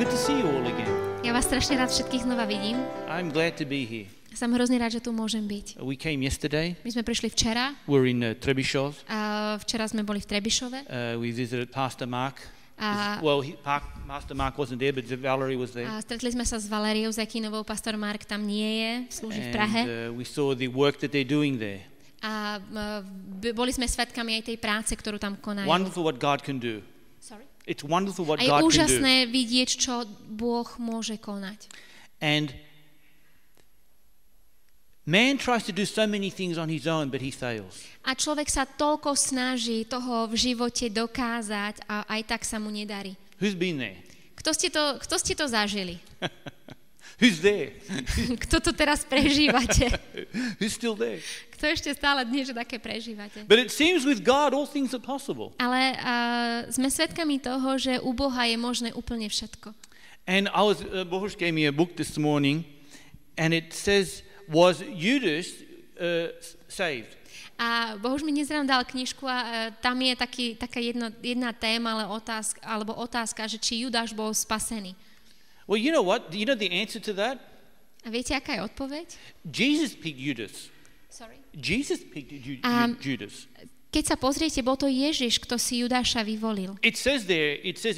good to see you all again. Ja vás strašne rád všetkých znova vidím. I'm glad to be here. Som hrozne rád, že tu môžem byť. We came yesterday. My sme prišli včera. We're in Trebišov. Včera sme boli v Trebišove. We visited Pastor Mark. A Pastor Mark wasn't there, but Valerie was there. Stretli sme sa s Valériou Zekinovou. Pastor Mark tam nie je, slúži v Prahe. We saw the work that they're doing there. A boli sme svedkami aj tej práce, ktorú tam konajú. Wonderful what God can do. Sorry? It's wonderful what a je God can do. úžasné vidieť, čo Boh môže konať. And man tries to do so many things on his own, but he fails. A človek sa toľko snaží toho v živote dokázať a aj tak sa mu nedarí. Who's been there? Kto ste to zažili? Who's there? Kto to teraz prežívate? Who's still there? Kto ešte stále niečo také prežívate? But it seems with God all things are possible. Ale sme svedkami toho, že u Boha je možné úplne všetko. And Bohuš gave me a book this morning, and it says, was Judas saved? A Bohuš mi dnes ráno dal knižku a tam je taká jedna téma, alebo otázka, že či Judáš bol spasený. Well, you know what? You know the answer to that? A viete, aká je odpoveď? Jesus picked Judas. Sorry? Jesus picked Judas. Keď sa pozriete, bol to Ježiš, kto si Judáša vyvolil. It says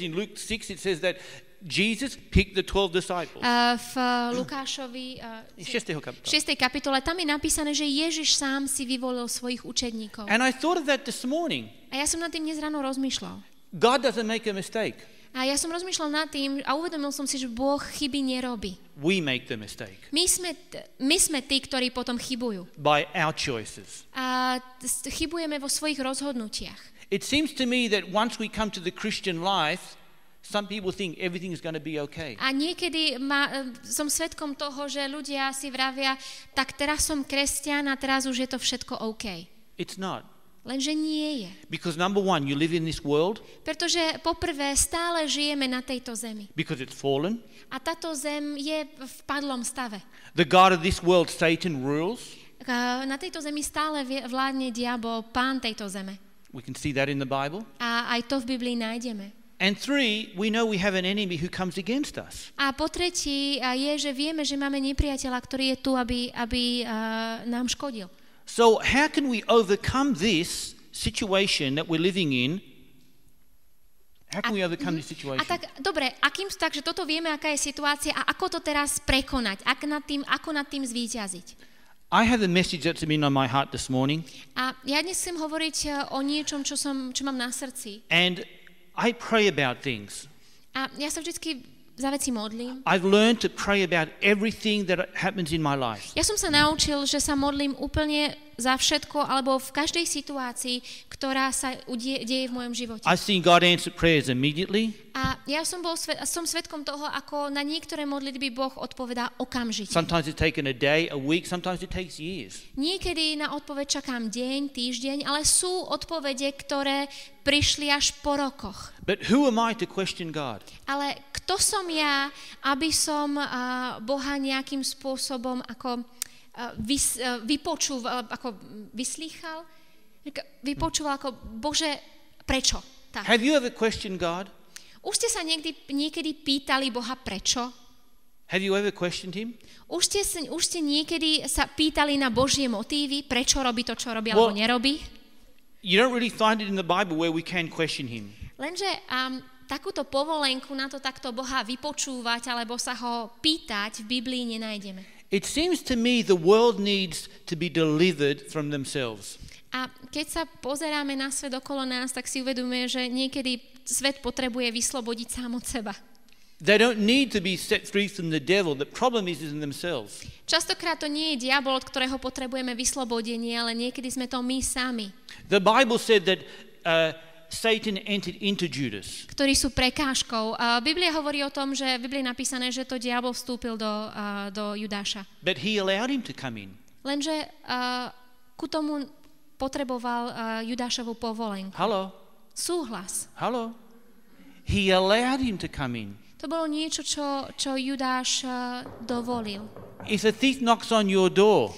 in Luke 6, it says that Jesus picked the 12 disciples. V Lukášovi 6. kapitole tam je napísané, že Ježiš sám si vyvolil svojich učedníkov. And I thought of that this morning. A ja som nad tým dnes ráno rozmýšľal. God doesn't make a mistake. A ja som rozmýšľal nad tým a uvedomil som si, že Boh chyby nerobí. We make the mistake. My sme tí, ktorí potom chybujú. By our choices. A chybujeme vo svojich rozhodnutiach. It seems to me that once we come to the Christian life, some people think everything is going to be okay. A niekedy som svedkom toho, že ľudia si vravia, tak teraz som kresťan a teraz už je to všetko OK. It's not. Lenže nie je. Because number one, you live in this world. Pretože poprvé stále žijeme na tejto zemi. Because it's fallen. A táto zem je v padlom stave. The God of this world, Satan, rules. Na tejto zemi stále vládne diabol, pán tejto zeme. We can see that in the Bible. A aj to v Biblii nájdeme. And three, we know we have an enemy who comes against us. A po tretí je, že vieme, že máme nepriateľa, ktorý je tu, aby nám škodil. So how can we overcome this situation that we're living in? How can we overcome this situation? A tak, dobre, takže toto vieme, aká je situácia a ako to teraz prekonať, ako nad tým zvíťaziť. I have a message that's been on my heart this morning. A ja dnes chcem hovoriť o niečom, čo mám na srdci. And I pray about things. A ja sa vždycky za veci modlím. I've learned to pray about everything that happens in my life. Ja som sa naučil, že sa modlím úplne za všetko, alebo v každej situácii, ktorá sa deje v mojom živote. I've seen God answer prayers immediately. A ja som svedkom toho, ako na niektoré modlitby Boh odpovedá okamžite. Sometimes it's taken a day, a week, sometimes it takes years. Niekedy na odpoveď čakám deň, týždeň, ale sú odpovede, ktoré prišli až po rokoch. But who am I to question God? Ale kto som ja, aby som Boha nejakým spôsobom ako vypočúval, ako vyslýchal? Vypočúval ako, Bože, prečo? Tak. Have you ever questioned God? Už ste sa niekedy pýtali Boha prečo? Have you ever questioned him? Už ste niekedy sa pýtali na Božie motívy, prečo robí to, čo robí, alebo nerobí? You don't really find it in the Bible where we can question him. Lenže takúto povolenku na to takto Boha vypočúvať alebo sa ho pýtať v Biblii nenájdeme. It seems to me the world needs to be delivered from themselves. A keď sa pozeráme na svet okolo nás, tak si uvedomujeme, že niekedy svet potrebuje vyslobodiť sám od seba. They don't need to be set free from the devil. The problem is in themselves. Častokrát to nie je diabol, od ktorého potrebujeme vyslobodenie, ale niekedy sme to my sami. The Bible said that Satan entered into Judas. Ktorí sú prekážkou. Biblia hovorí o tom, že v Biblii je napísané, že to diabol vstúpil do Judáša. But he allowed him to come in. Lenže ku tomu potreboval Judášovu povolenku. Hello. Súhlas. Hello. He allowed him to come in. To bolo niečo, čo Judáš dovolil. If a thief knocks on your door,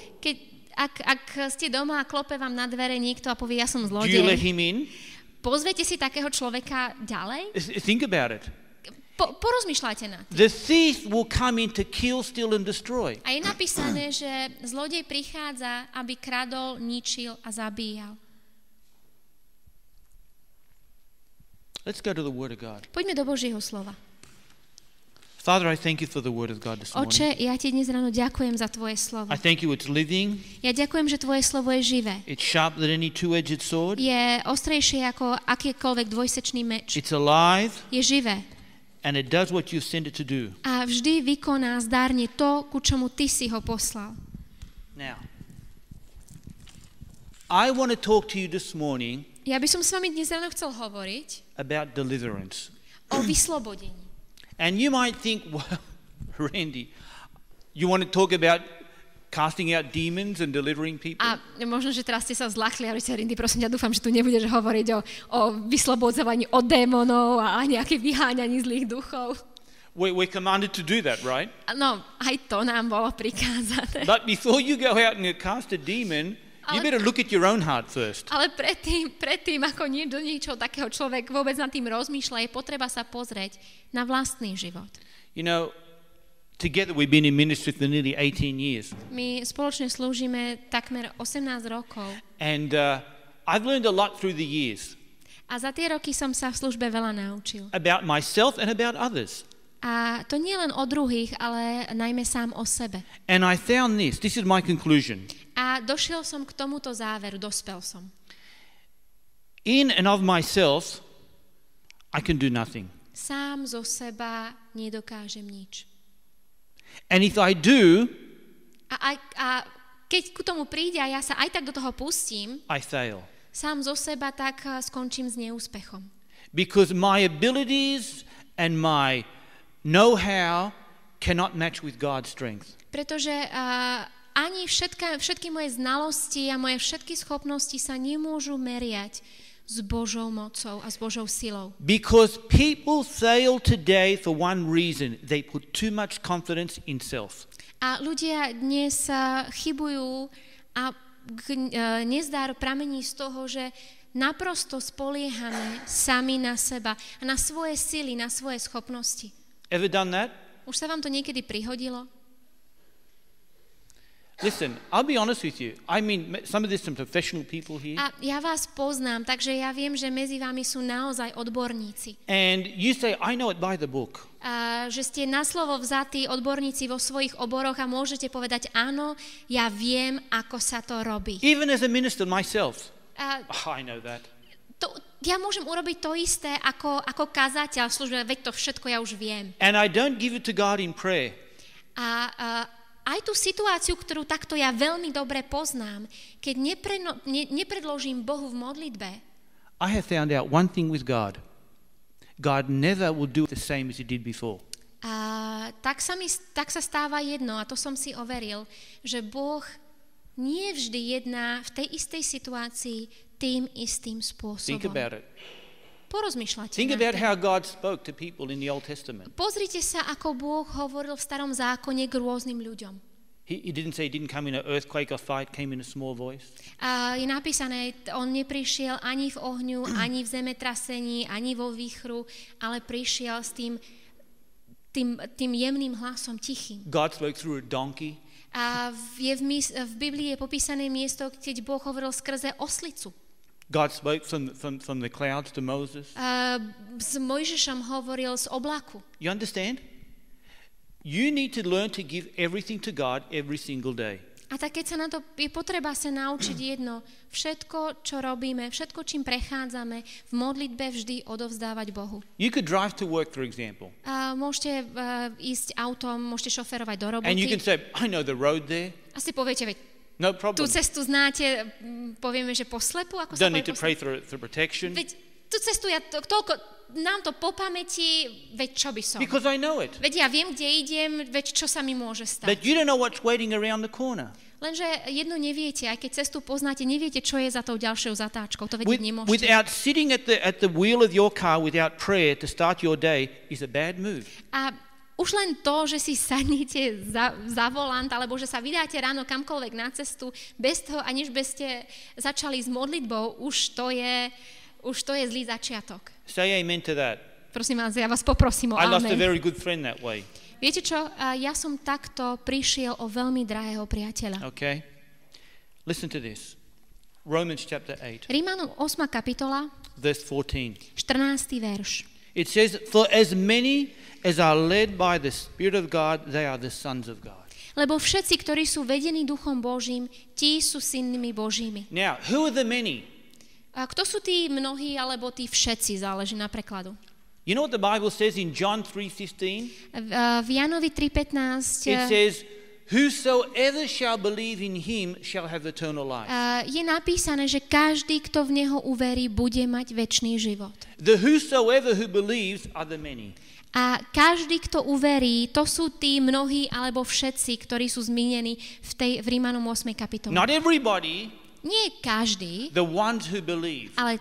ak ste doma a klope vám na dvere niekto a povie, ja som do you let zlodej, him in? pozvete si takého človeka ďalej? Think about it. Porozmýšľajte nad tým. The thief will come in to kill, steal and destroy. A je napísané, že zlodej prichádza, aby kradol, ničil a zabíjal. Let's go to the Word of God. Poďme do Božieho slova. Father, I thank you for the Word of God this morning. Oče, ja ti dnes ráno ďakujem za tvoje slovo. I thank you it's living. Ja ďakujem, že tvoje slovo je živé. It's sharper than any two-edged sword. Je ostrejšie ako akýkoľvek dvojsečný meč. It's alive. Je živé. And it does what you've sent it to do. A vždy vykoná zdárne to, ku čomu ty si ho poslal. Now, I want to talk to you this morning Ja by som s vami dnes ráno chcel hovoriť about deliverance. o vyslobodení. And you might think, well, Randy, you want to talk about casting out demons and delivering people? A možno, že teraz ste sa zľakli a Rindy, prosím ťa, dúfam, že tu nebudeš hovoriť o vyslobodzovaní od démonov a nejaké vyháňaní zlých duchov. We're commanded to do that, right? No, aj to nám bolo prikázané. But before you go out and cast a demon, you better look at your own heart first. Ale predtým, ako do niečoho takého človek vôbec nad tým rozmýšľa, je potreba sa pozrieť na vlastný život. You know, together we've been in ministry for nearly 18 years. My spoločne slúžime takmer 18 rokov. And I've learned a lot through the years. A za tie roky som sa v službe veľa naučil. About myself and about others. A to nie len o druhých, ale najmä sám o sebe. And I found this is my conclusion. A došiel som k tomuto záveru, dospel som. In and of myself, I can do nothing. Sám zo seba nedokážem nič. And if I do, A keď ku tomu príde a ja sa aj tak do toho pustím, I fail. sám zo seba, tak skončím s neúspechom. Because my abilities and my know-how cannot match with God's strength. Pretože ani všetky moje znalosti a moje všetky schopnosti sa nemôžu meriať s Božou mocou a s Božou silou. Because people fail today for one reason. They put too much confidence in self. A ľudia dnes chybujú a nezdar pramení z toho, že naprosto spoliehame sami na seba a na svoje sily, na svoje schopnosti. Ever done that? Už sa vám to niekedy prihodilo? Listen, I'll be honest with you. I mean, some of there's some professional people here. A ja vás poznám, takže ja viem, že medzi vami sú naozaj odborníci. And you say, I know it by the book. A že ste na slovo vzatí odborníci vo svojich oboroch a môžete povedať, áno, ja viem, ako sa to robí. Even as a minister myself. I know that. Ja môžem urobiť to isté ako kazateľ v službe, veď to všetko ja už viem. And I don't give it to God in prayer. Aj tú situáciu, ktorú takto ja veľmi dobre poznám, keď nepredložím Bohu v modlitbe, I have found out one thing with God. God never will do it the same as he did before. Tak sa stáva jedno, a to som si overil, že Boh nie vždy jedná v tej istej situácii tým istým spôsobom. Think about it. Porozmýšľajte. Think about how God spoke to people in the Old Testament. Pozrite sa, ako Boh hovoril v starom zákone k rôznym ľuďom. He didn't say he didn't come in an earthquake or fire, came in a small voice. Je napísané, on neprišiel ani v ohňu, ani v zemetrasení, ani vo výchru, ale prišiel s tým jemným hlasom, tichým. God spoke through a donkey. A v Biblii je popísané miesto, keď Boh hovoril skrze oslicu. God spoke from the clouds to Moses. S Mojžišom hovoril z oblaku. You understand? You need to learn to give everything to God every single day. A tak keď sa na to je potreba sa naučiť jedno, všetko, čo robíme, všetko, čím prechádzame, v modlitbe vždy odovzdávať Bohu. You could drive to work, for example. Môžete ísť autom, môžete šoferovať do roboty. And you can say, I know the road there. A si poviete, veď no problem. tú cestu znáte, povieme, že po slepu, ako Don't sa need to pray for protection. Veď tú cestu ja toľko, nám to po pamäti, veď čo by som? Because I know it. Veď ja viem, kde idem, veď čo sa mi môže stať. But you don't know what's waiting around the corner. Lenže jedno neviete, aj keď cestu poznáte, neviete, čo je za tou ďalšou zatáčkou. To vedieť nemôžete. Without sitting at the wheel of your car without prayer to start your day is a bad move. A už len to, že si sadnete za volant, alebo že sa vydáte ráno kamkoľvek na cestu, bez toho, aniž by ste začali s modlitbou, už to je zlý začiatok. Say amen to that. Prosím vás, ja vás poprosím o I lost a amen. very good friend that way. Viete čo, ja som takto prišiel o veľmi drahého priateľa. Okay? Listen to this. Romans chapter 8, Rímanom 8. kapitola, verse 14. 14. verš. It says, "For as many as are led by the Spirit of God, they are the sons of God." Lebo všetci, ktorí sú vedení Duchom Božím, tí sú synmi Božími. Now, who are the many? A kto sú tí mnohí, alebo tí všetci, záleží na prekladu. You know what the Bible says in John 3:15? V Jánovi 3.15 It says, "Whosoever shall believe in him shall have eternal life." je napísané, že každý, kto v Neho uverí, bude mať večný život. The whosoever who believes are the many. A každý, kto uverí, to sú tí mnohí alebo všetci, ktorí sú zmienení v Rímanom 8. kapitole. Not everybody, Nie každý, the ones who believe. ale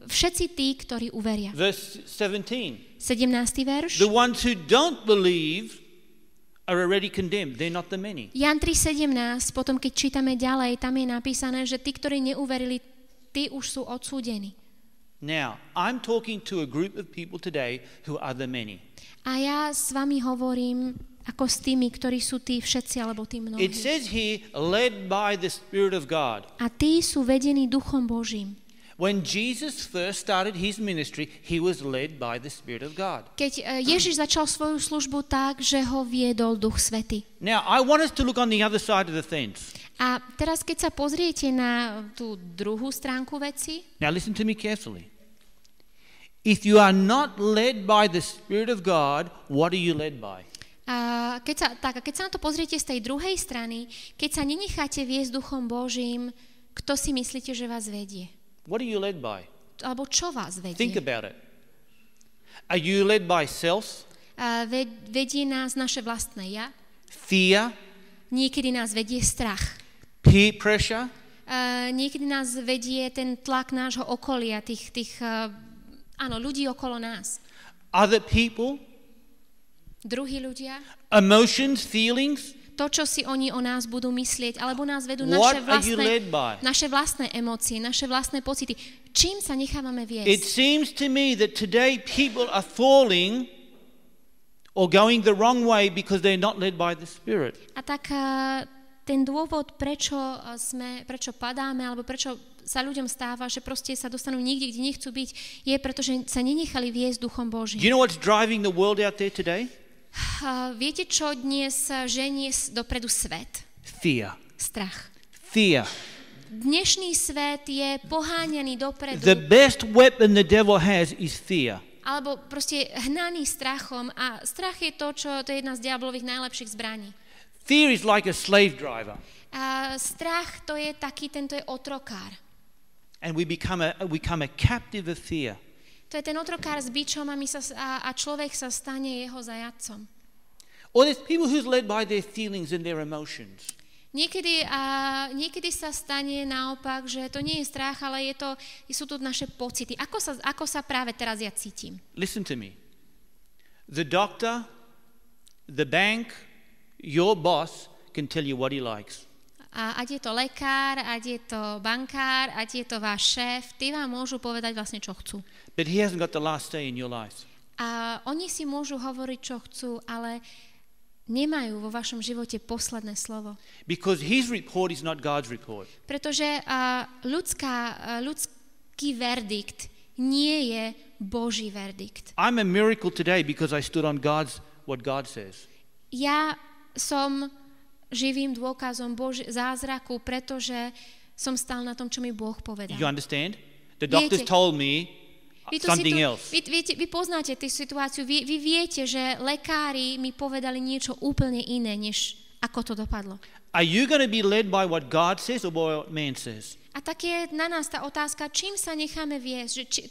všetci tí, ktorí uveria. Verse 17. 17. verš. The ones who don't believe are already condemned. They're not the many. Jan 3.17, potom keď čítame ďalej, tam je napísané, že tí, ktorí neuverili, tí už sú odsúdení. Now, I'm talking to a group of people today who are the many. A ja s vami hovorím ako s tými, ktorí sú tí všetci, alebo tí mnohí. It says here, led by the Spirit of God. A tí sú vedení Duchom Božím. When Jesus first started his ministry, he was led by the Spirit of God. Keď Ježiš začal svoju službu tak, že ho viedol Duch Svätý. Now, I want us to look on the other side of the fence. A teraz, keď sa pozriete na tú druhú stránku veci, Now, listen to me carefully. If you are not led by the Spirit of God, what are you led by? a keď sa na to pozriete z tej druhej strany, keď sa nenecháte viesť Duchom Božím, kto si myslíte, že vás vedie? What are you led by? Alebo čo vás vedie? Think about it. Are you led by self, Vedie nás naše vlastné ja, fear, niekedy nás vedie strach, peer pressure, niekedy nás vedie ten tlak nášho okolia, ľudí okolo nás. other people, Druhí ľudia, emotions, feelings? to, čo si oni o nás budú myslieť, alebo nás vedú What are you led by? naše vlastné emócie, naše vlastné pocity. Čím sa nechávame It viesť? seems to me that today people are falling or going the wrong way because they're not led by the Spirit. A tak ten dôvod, prečo padáme, alebo prečo sa ľuďom stáva, že proste sa dostanú niekde, kde nechcú byť, je preto, že sa nenechali viesť Duchom Do Božím. you know what's driving the world out there today? Viete, čo dnes ženie dopredu svet? Fear. Strach. Fear. Dnešný svet je poháňaný dopredu, The best weapon the devil has is fear. alebo proste hnaný strachom, a strach je to je jedna z diablových najlepších zbraní. Fear is like a slave driver. A strach to je tento je otrokár. And we become a captive of fear. To je ten otrokár s bičom a človek sa stane jeho zajatcom. Or there's people who's led by their feelings and their emotions. Niekedy sa stane naopak, že to nie je strach, ale sú to naše pocity. Ako sa práve teraz ja cítim? Listen to me. The doctor, the bank, your boss can tell you what he likes. A ať je to lekár, ať je to bankár, ať je to váš šéf, tí vám môžu povedať vlastne, čo chcú. But he hasn't got the last say in your life. A oni si môžu hovoriť, čo chcú, ale nemajú vo vašom živote posledné slovo. Because his report is not God's report. Pretože ľudský verdikt nie je Boží verdikt. I'm a miracle today because I stood on what God says. Ja som živým dôkazom zázraku, pretože som stál na tom, čo mi Boh povedal. You understand? The doctors told me something else. Vy poznáte tú situáciu, vy viete, že lekári mi povedali niečo úplne iné, než ako to dopadlo. Are you going to be led by what God says or by what man says? A tak je na nás tá otázka, čím sa necháme viesť,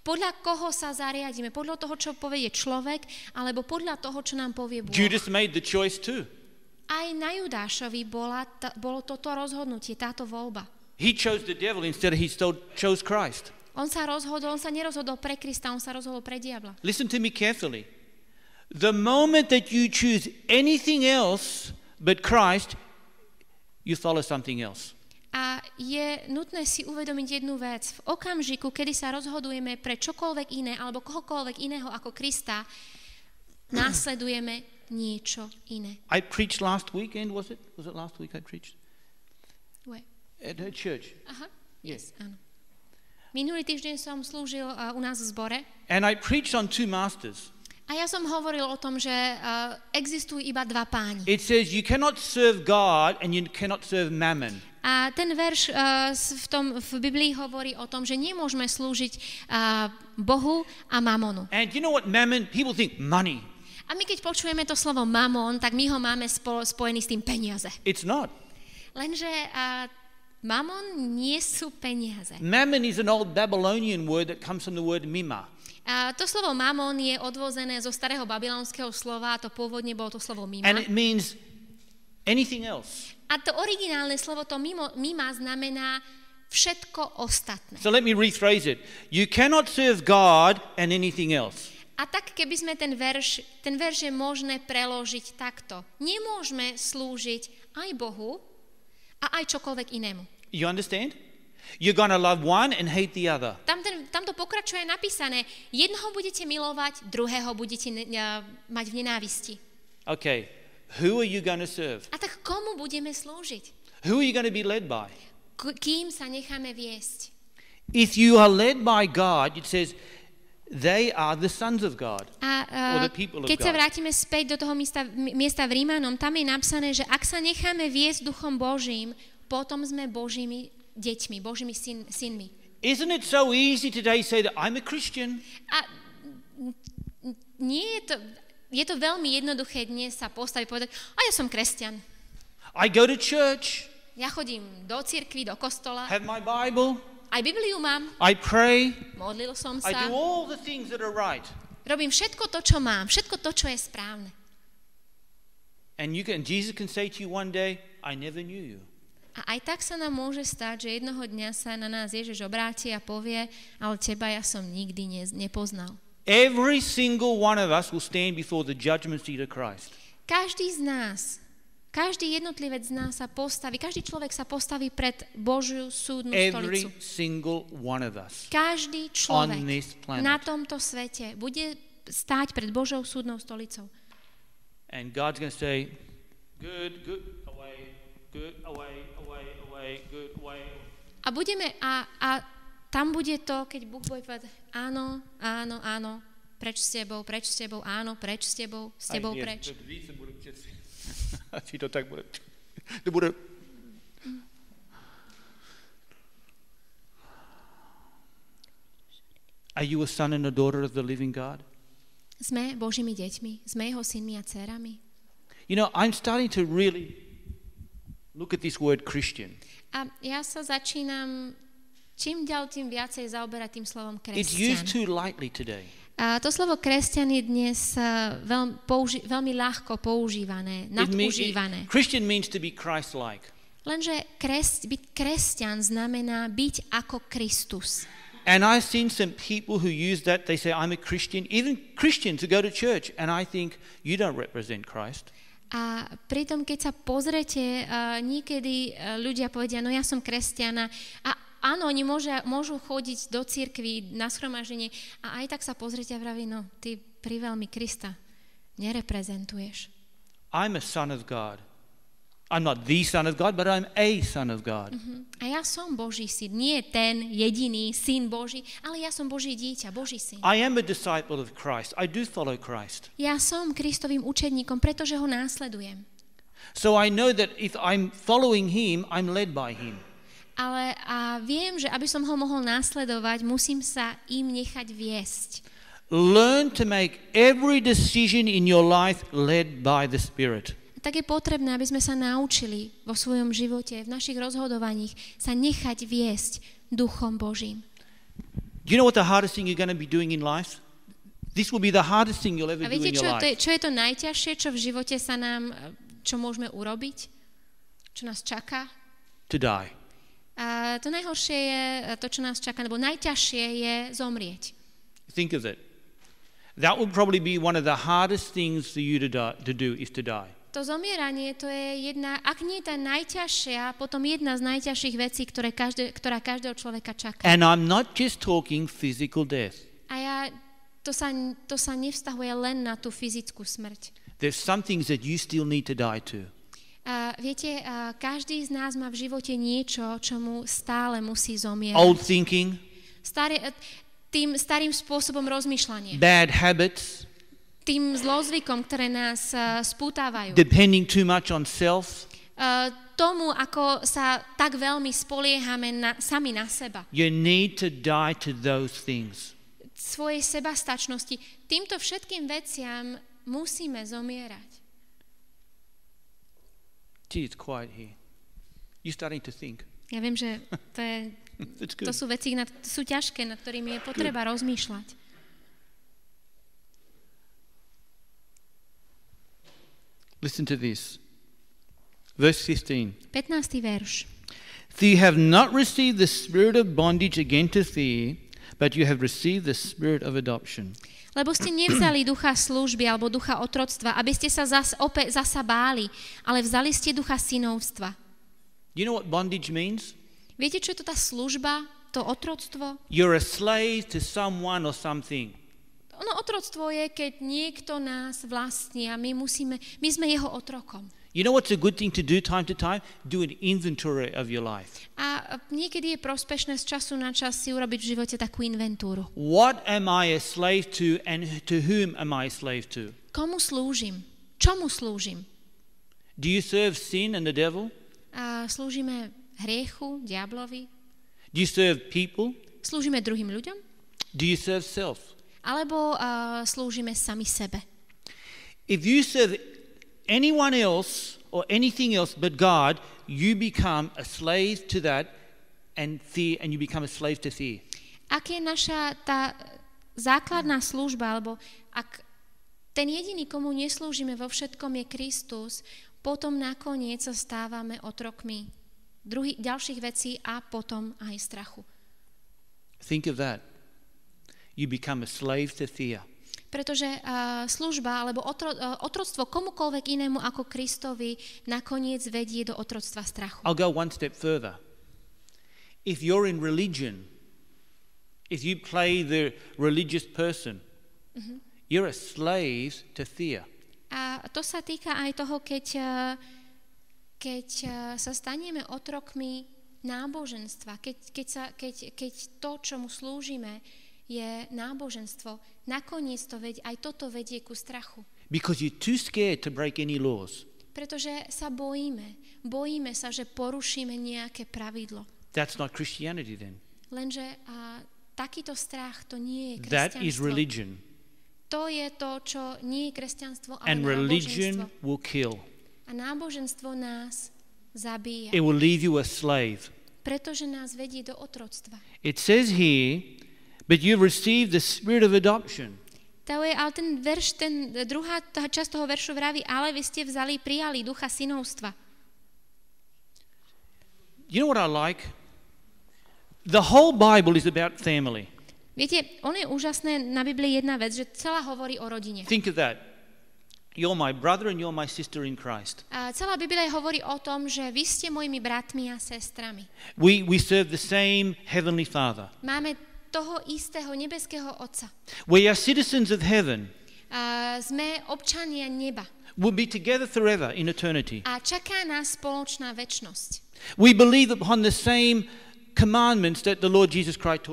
podľa koho sa zariadíme, podľa toho, čo povie človek, alebo podľa toho, čo nám povie Boh. Judas made the choice too. Aj na Judášovi bolo toto rozhodnutie, táto voľba. He chose the devil instead of chose Christ. On sa nerozhodol pre Krista, on sa rozhodol pre diabla. Listen to me carefully. The moment that you choose anything else but Christ, you follow something else. A je nutné si uvedomiť jednu vec. V okamžiku, kedy sa rozhodujeme pre čokoľvek iné alebo kohokoľvek iného ako Krista, následujeme niečo iné. I preached last weekend, was it? Was it last week I preached? Where? At her church. Aha, yes, áno. Minulý týždeň som slúžil u nás v zbore. And I preached on two masters. A ja som hovoril o tom, že existujú iba dva páni. It says you cannot serve God and you cannot serve mammon. A ten verš v Biblii hovorí o tom, že nemôžeme slúžiť Bohu a mamonu. And you know what mammon? People think money. A my keď počujeme to slovo mamon, tak my ho máme spojený s tým peniaze. It's not. Lenže mamon nie sú peniaze. Mammon is an old Babylonian word that comes from the word mima. A to slovo mamon je odvozené zo starého babylonského slova, a to pôvodne bolo to slovo mima. And it means anything else. A to originálne slovo, to mima, znamená všetko ostatné. So let me rephrase it. You cannot serve God and anything else. A tak, keby sme ten verš je možné preložiť takto. Nemôžeme slúžiť aj Bohu a aj čokoľvek inému. You understand? You're going to love one and hate the other. Tam to pokračuje napísané. Jednoho budete milovať, druhého budete mať v nenávisti. Okay, who are you going to serve? A tak komu budeme slúžiť? Who are you going to be led by? Kým sa necháme viesť? If you are led by God, it says they are the sons of God. Or the people of keď sa God. vrátime späť do toho miesta v Rímanom, tam je napísané, že ak sa necháme viesť Duchom Božím, potom sme Božími deťmi, Božími synmi. Isn't it so easy today to say that I'm a Christian? A nie je to veľmi jednoduché dnes sa postaviť a povedať, a ja som kresťan. I go to church, Ja chodím do cirkvi, do kostola, have my Bible, aj Bibliu mám, I pray, modlil som I sa, do all the things that are right. robím všetko to, čo mám, všetko to, čo je správne. And Jesus can say to you one day, I never knew you. A aj tak sa nám môže stať, že jednoho dňa sa na nás Ježiš obráti a povie, ale teba ja som nikdy nepoznal. Every single one of us will stand before the judgment seat of Christ. Každý z nás, každý jednotlivec z nás sa postaví, každý človek sa postaví pred Božiu súdnu Every stolicu. single one of us. Každý on človek this planet. na tomto svete bude stáť pred Božou súdnou stolicou. And God's going to say, good, away, good, away, good, away. A tam bude to, keď Boh bude povedať, áno, áno, áno, preč s tebou, áno, preč s tebou, preč. Asi to tak bude. To bude. Are you a son and a daughter of the living God? Sme Božími deťmi, sme jeho synmi a dcérami. You know, I'm starting to really look at this word Christian. A ja sa začínam čím ďalej tým viacej zaoberať tým slovom It's used kresťan. too lightly today. A to slovo kresťan je dnes veľmi ľahko používané, nadužívané. Christian means to be Christ-like. Lenže byť kresťan znamená byť ako Kristus. And I've seen some people who use that. They say, I'm a Christian. Even Christians who go to church. And I think, you don't represent Christ. A pritom, keď sa pozrete, niekedy ľudia povedia, no ja som kresťana. A áno, oni môžu chodiť do cirkvi na schromaždenie a aj tak sa pozrite a vraví, no ty priveľmi Krista nereprezentuješ. I'm a son of God. I'm not the son of God, but I'm a son of God. A ja som Boží syn, nie ten jediný syn Boží, ale ja som Boží dieťa, Boží syn. I am a disciple of Christ. I do follow Christ. Ja som Kristovým učeníkom, pretože ho následujem. So I know that if I'm following him, I'm led by him. Ale viem, že aby som ho mohol následovať, musím sa im nechať viesť. Learn to make every decision in your life led by the Spirit. Tak je potrebné, aby sme sa naučili vo svojom živote, v našich rozhodovaních sa nechať viesť Duchom Božím. Do you know what the hardest thing you're going to be doing in life? This will be the hardest thing you'll ever A do viete, in your life. čo je to najťažšie, čo v živote sa nám, čo môžeme urobiť? Čo nás čaká? To die. A to najhoršie je to, čo nás čaká, nebo najťažšie je zomrieť. Think of it. That would probably be one of the hardest things for you to do is to die. to zomieranie, to je jedna, ak nie tá najťažšia, potom jedna z najťažších vecí, ktorá každého človeka čaká. And I'm not just talking physical death. A to sa nevzťahuje len na tú fyzickú smrť. There's some things that you still need to die to. Viete, každý z nás má v živote niečo, čomu stále musí zomierať. Old thinking, Tým starým spôsobom rozmýšľania. bad habits, Tým zlozvykom, ktoré nás spútávajú. depending too much on self. Tomu, ako sa tak veľmi spoliehame sami na seba. You need to die to those things. Svojej sebastačnosti. Týmto všetkým veciam musíme zomierať. Gee, it's quiet here. You're starting to think. Ja viem, že to sú veci, sú ťažké, nad ktorými je potreba rozmýšľať. Listen to this. Verse 15. 15. verš. You have not received the spirit of bondage again to fear, but you have received the spirit of adoption. Lebo ste nevzali ducha služby alebo ducha otroctva, aby ste sa zasa báli, ale vzali ste ducha synovstva. You know what bondage means? Viete, čo je to tá služba, to otroctvo? You're a slave to someone or something. Otroctvo je, keď niekto nás vlastní a my sme jeho otrokom. You know what's a good thing to do time to time? Do an inventory of your life. A niekedy je prospešné z času na čas si urobiť v živote takú inventúru. What am I a slave to and to whom am I a slave to? Komu slúžim? Čomu slúžim? Do you serve sin and the devil? A slúžime hriechu, diablovi? Do you serve people? Slúžime druhým ľuďom? Do you serve self? Alebo slúžime sami sebe? If you serve anyone else or anything else but God, you become a slave to that and you become a slave to fear. Ak je naša tá základná služba, alebo ak ten jediný, komu neslúžime vo všetkom je Kristus, potom nakoniec sa stávame otrokmi ďalších vecí a potom aj strachu. Think of that. You become a slave to fear. Pretože služba alebo otroctvo komukoľvek inému ako Kristovi nakoniec vedie do otroctva strachu. I'll go one step further. If you're in religion, if you play the religious person, you're a slave to fear. A to sa týka aj toho, keď sa staneme otrokmi náboženstva, keď to, čomu slúžime, je náboženstvo. Nakoniec aj toto vedie ku strachu. Because you're too scared to break any laws. Pretože sa bojíme. Bojíme sa, že porušíme nejaké pravidlo. That's not Christianity then. Lenže takýto strach to nie je That kresťanstvo. is religion. To je to, čo nie je kresťanstvo, ale And náboženstvo. religion will kill. A náboženstvo nás zabíja. It will leave you a slave. Pretože nás vedie do otroctva. It says here, but you've received the spirit of adoption. Ale druhá časť toho veršu vraví, ale vy ste prijali ducha synovstva. You know what I like? The whole Bible is about family. Viete, ono je úžasné na Biblii jedna vec, že celá hovorí o rodine. Think of that. You're my brother and you're my sister in Christ. A celá Biblia hovorí o tom, že vy ste mojimi bratmi a sestrami. We serve the same heavenly Father. Máme toho istého nebeského Otca. We are citizens of heaven. Sme občania neba. We'll be together forever in eternity. A čaká nás spoločná večnosť. We believe upon the same commandments that the Lord Jesus Christ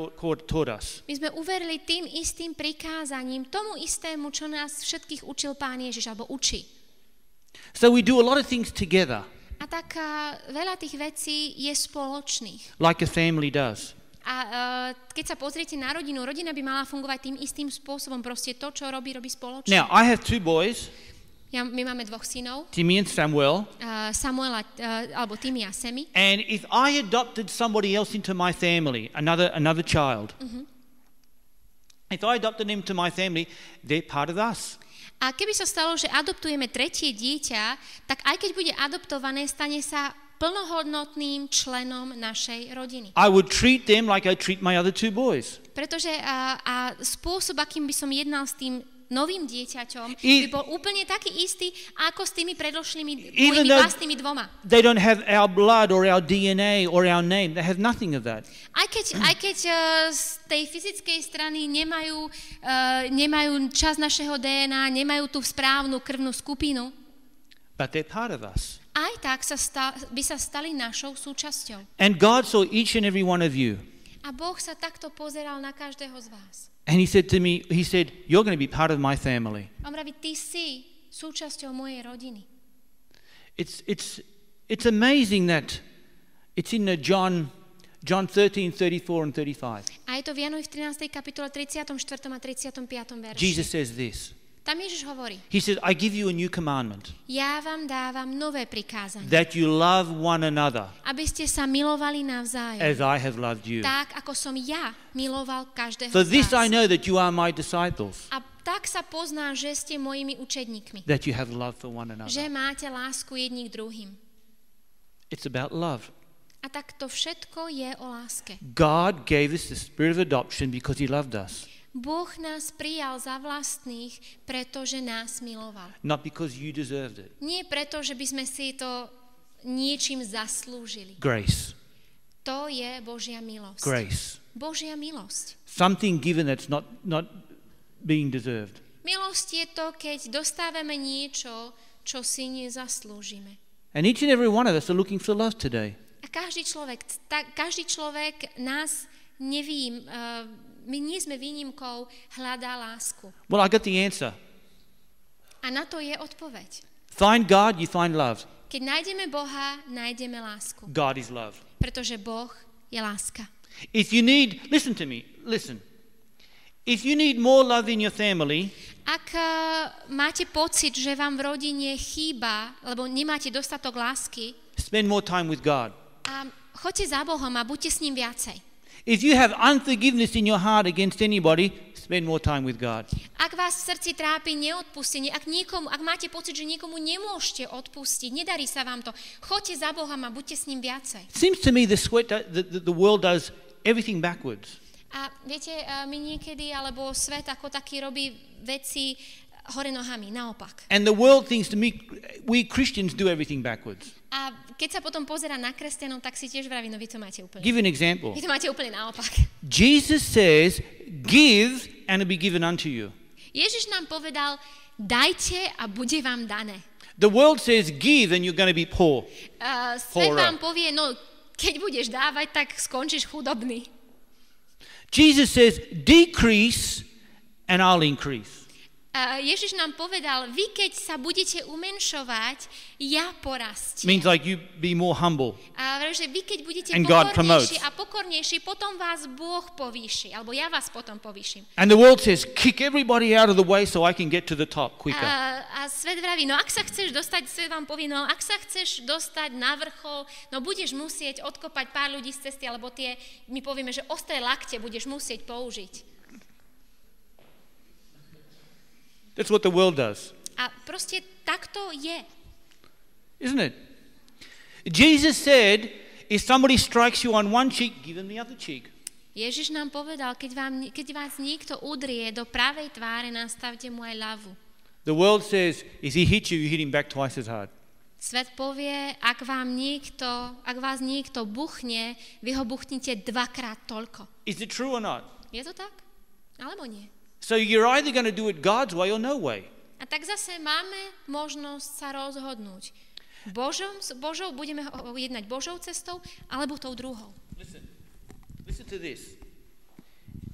taught us. My sme uverili tým istým prikázaním, tomu istému, čo nás všetkých učil Pán Ježiš, alebo učí. So we do a lot of things together. A tak veľa tých vecí je spoločných. Like a family does. A keď sa pozriete na rodinu, rodina by mala fungovať tým istým spôsobom, proste to, čo robí spoločne. Now, I have two boys. My máme dvoch synov. Timmy and Samuel. Samuela, alebo Timmy a Semi. And if I adopted somebody else into my family, another child, if I adopted them to my family, they're part of us. A keby sa stalo, že adoptujeme tretie dieťa, tak aj keď bude adoptované, stane sa plnohodnotným členom našej rodiny. I would treat them like I treat my other two boys. Pretože a spôsob, akým by som jednal s tým novým dieťaťom, by bol úplne taký istý, ako s tými predošlými mojimi vlastnými dvoma. They don't have our blood or our DNA or our name. They have nothing of that. Aj keď z tej fyzickej strany nemajú časť našeho DNA, nemajú tú správnu krvnú skupinu, But they're part of us. aj tak by sa stali našou súčasťou. And God saw each and every one of you. A Boh sa takto pozeral na každého z vás. And he said to me, you're going to be part of my family. A on vraví, ty si súčasťou mojej rodiny. It's amazing that it's in John 13, 34 and 35. A je to v Jánovi v 13. kapitole 34. a 35. verši. Jesus says this. Tam Ježiš hovorí, He says, I give you a new commandment, ja vám dávam nové prikázanie, that you love one another aby ste sa milovali navzájom, as I have loved you. tak ako som ja miloval každého For z this I vás. know that you are my disciples, A tak sa pozná, že ste mojimi učedníkmi, that you have love for one že another. máte lásku jedni k druhým. It's about love. A tak to všetko je o láske. God gave us the spirit of adoption because he loved us, Boh nás prijal za vlastných, pretože nás miloval. not because you deserved it. Nie preto, že by sme si to niečím zaslúžili. Grace. To je Božia milosť. Grace. Božia milosť. Something given that's not being deserved. Milosť je to, keď dostávame niečo, čo si nezaslúžime. And each and every one of us are looking for love today. A každý človek nás my nie sme výnimkou, hľadá lásku. Well, I got the answer. A na to je odpoveď. Find God, you find love. Keď nájdeme Boha, nájdeme lásku. God is love. Pretože Boh je láska. If you need, listen to me, listen. If you need more love in your family, Ak máte pocit, že vám v rodine chýba, lebo nemáte dostatok lásky, spend more time with God. a choďte za Bohom a buďte s ním viacej. If you have unforgiveness in your heart against anybody, spend more time with God. Ak vás v srdci trápi neodpustenie, ak máte pocit, že niekomu nemôžete odpustiť, nedarí sa vám to, choďte za Bohom a buďte s ním viacej. It seems to me the world does everything backwards. A viete, my niekedy, alebo svet ako taký robí veci hore nohami, naopak. And the world thinks to me, we Christians do everything backwards. A keď sa potom pozerá na kresťanov, tak si tiež vraví, no vy to máte úplne. Give an example. Vy to máte úplne naopak. Jesus says, give and it'll be given unto you. Ježiš nám povedal, dajte a bude vám dané. The world says, give and you're going to be poor. Svet Poorer. vám povie, no keď budeš dávať, tak skončíš chudobný. Jesus says, decrease and I'll increase. Ježiš nám povedal, vy keď sa budete umenšovať, ja porastiem. Means like you be more humble. A že vy keď budete And God pokornejší promotes. a pokornejší, potom vás Boh povýši, alebo ja vás potom povýšim. And the world says, kick everybody out of the way so I can get to the top quicker. A svet vraví, no ak sa chceš dostať, svet vám povie, no ak sa chceš dostať na vrchol, no budeš musieť odkopať pár ľudí z cesty, alebo my povieme, že ostré lakte budeš musieť použiť. That's what the world does. A proste takto je. Isn't it? Jesus said, if somebody strikes you on one cheek, give them the other cheek. Ježiš nám povedal, keď vás niekto udrie do pravej tváre, nastavte mu aj ľavú. The world says, if he hits you, you hit him back twice as hard. Svet povie, ak vás niekto buchne, vy ho buchnite dvakrát toľko. Is it true or not? Je to tak? Alebo nie? So you're either going to do it God's way or no way. A tak zase máme možnosť sa rozhodnúť. Budeme jednať Božou cestou, alebo tou druhou. Listen to this.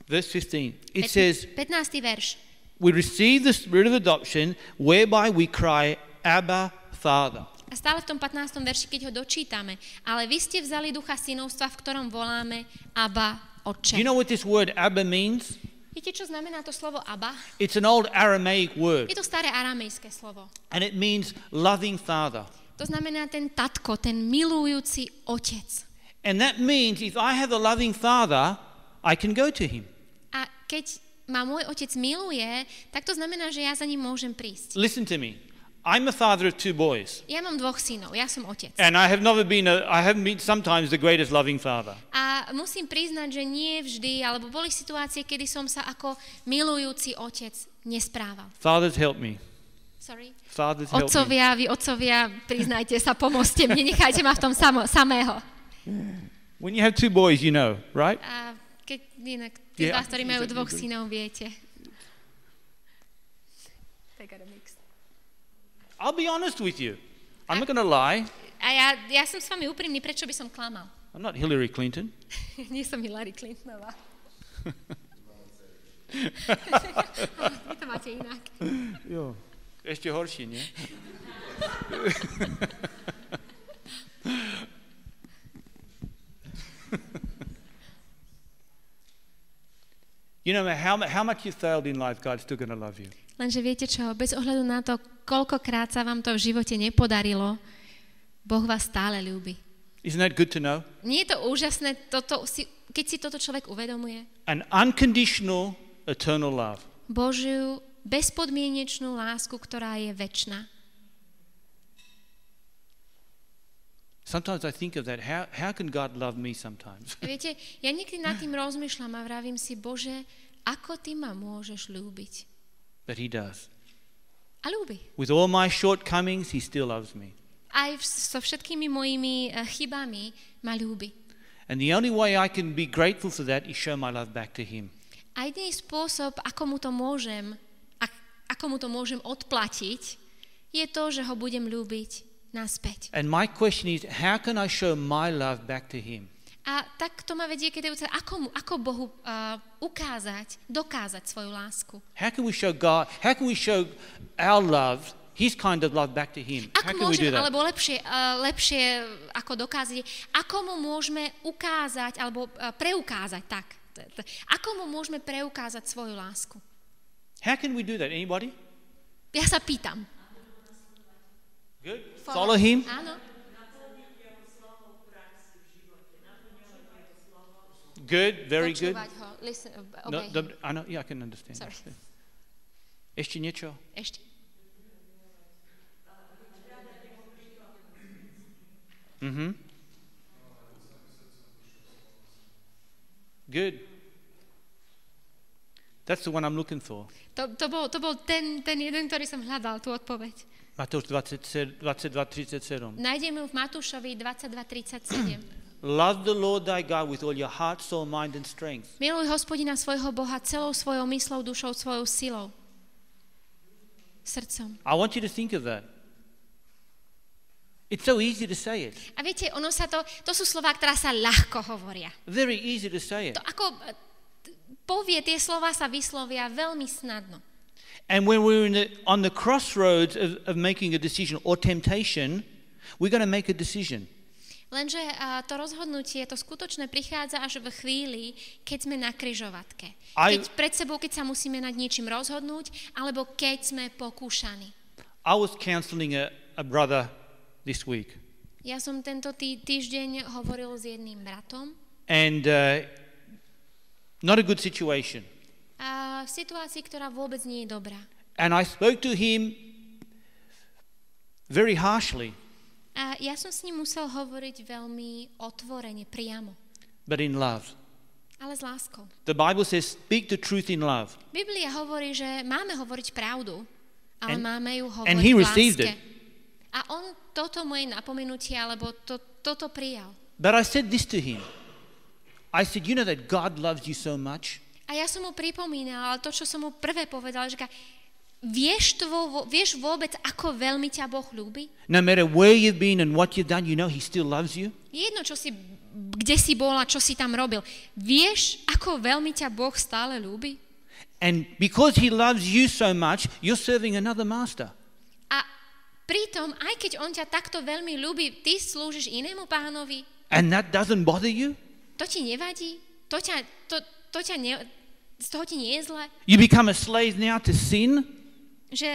Verse 15. It says, 15. verš. we receive the spirit of adoption, whereby we cry, Abba, Father. A stále v tom 15. verši, keď ho dočítame, ale vy ste vzali ducha synovstva, v ktorom voláme Abba, Otče. Do you know what this word Abba means? Viete, čo znamená to slovo Abba? It's an old Aramaic word, Je to staré aramejské slovo. and it means loving father. To znamená ten tatko, ten milujúci otec. And that means if I have a loving father, I can go to him. A keď ma môj otec miluje, tak to znamená, že ja za ním môžem prísť. Listen to me. I'm a father of 2 boys. Ja mám 2 synov, ja som otec. And I haven't been sometimes the greatest loving father. A musím priznať, že nie vždy, alebo boli situácie, kedy som sa ako milujúci otec nesprával. Fathers, help me. Sorry. Fathers, help me. Vy otcovia, priznajte sa, pomôžte mne, nechajte ma v tom samého. When you have 2 boys, you know, right? A keď inak tí vás, ktorí majú 2 synov, viete. I'll be honest with you. I'm not going to lie. A ja som s vami úprimný, prečo by som klamal? I'm not Hillary Clinton. Nie som Hillary Clintonová. Vy to máte inak. Jo. Ešte horšie, nie? You know, how much you failed in life, God's still going to love you. Lenže viete čo, bez ohľadu na to, koľkokrát sa vám to v živote nepodarilo, Boh vás stále ľúbi. Isn't that good to know? Nie je to úžasné, keď si toto človek uvedomuje? An unconditional, eternal love. Božiu bezpodmienečnú lásku, ktorá je večná. Sometimes I think of that. How can God love me sometimes? Viete, ja niekedy nad tým rozmýšľam a vravím si, Bože, ako ty ma môžeš ľúbiť? But he does. A ľúbi. With all my shortcomings, he still loves me. Aj so všetkými mojimi chybami ma ľúbi. And the only way I can be grateful for that is show my love back to him. A jediný spôsob, ako mu to môžem odplatiť, je to, že ho budem ľúbiť naspäť. And my question is, how can I show my love back to him? A tak to ma vedie, keď ako Bohu dokázať svoju lásku. How can we show our love, his kind of love back to him? How can we do that? Alebo lepšie ako dokázať, ako mu môžeme ukázať, alebo preukázať, tak. Ako mu môžeme preukázať svoju lásku? How can we do that? Anybody? Ja sa pýtam. Good. Follow him. Áno. Good, very good. Listen, No, I know, yeah, I can understand. Sorry. Ešte niečo? Ešte. Good. That's the one I'm looking for. To bol ten jeden, ktorý som hľadal, tú odpoveď. Matúš 22:37. Nájdeme ju v Matúšovi 22:37. Love the Lord thy God with all your heart, soul, mind and strength. Miluj Hospodina svojho Boha celou svojou myslou, dušou, svojou silou. Srdcom. I want you to think of that. It's so easy to say it. A viete, to sú slová, ktoré sa ľahko hovoria. Very easy to say it. To ako tie slová sa vyslovia veľmi snadno. And when we're on the crossroads of making a decision or temptation, we're going to make a decision. Lenže to rozhodnutie, to skutočné prichádza až v chvíli, keď sme na križovatke. Keď sa musíme nad niečím rozhodnúť, alebo keď sme pokúšaní. I was counseling a brother this week. Ja som tento týždeň hovoril s jedným bratom. And not a good situation. A v situácii, ktorá vôbec nie je dobrá. And I spoke to him very harshly. A ja som s ním musel hovoriť veľmi otvorene, priamo. But in love. Ale s láskou. The Bible says, speak the truth in love. Biblia hovorí, že máme hovoriť pravdu, ale máme ju hovoriť and he v received láske. it. A on toto moje napomenutie, alebo toto prijal. But I said this to him. I said, you know that God loves you so much? A ja som mu pripomínala, ale to, čo som mu prvé povedala, že vieš vôbec, ako veľmi ťa Boh ľúbi? No matter where you've been and what you've done, you know he still loves you? Jedno, kde si bol a čo si tam robil. Vieš, ako veľmi ťa Boh stále ľúbi? And because he loves you so much, you're serving another master. A pritom, aj keď on ťa takto veľmi ľúbi, ty slúžiš inému pánovi. And that doesn't bother you? To ti nevadí? Z toho ti nie je zle? You become a slave now to sin? Že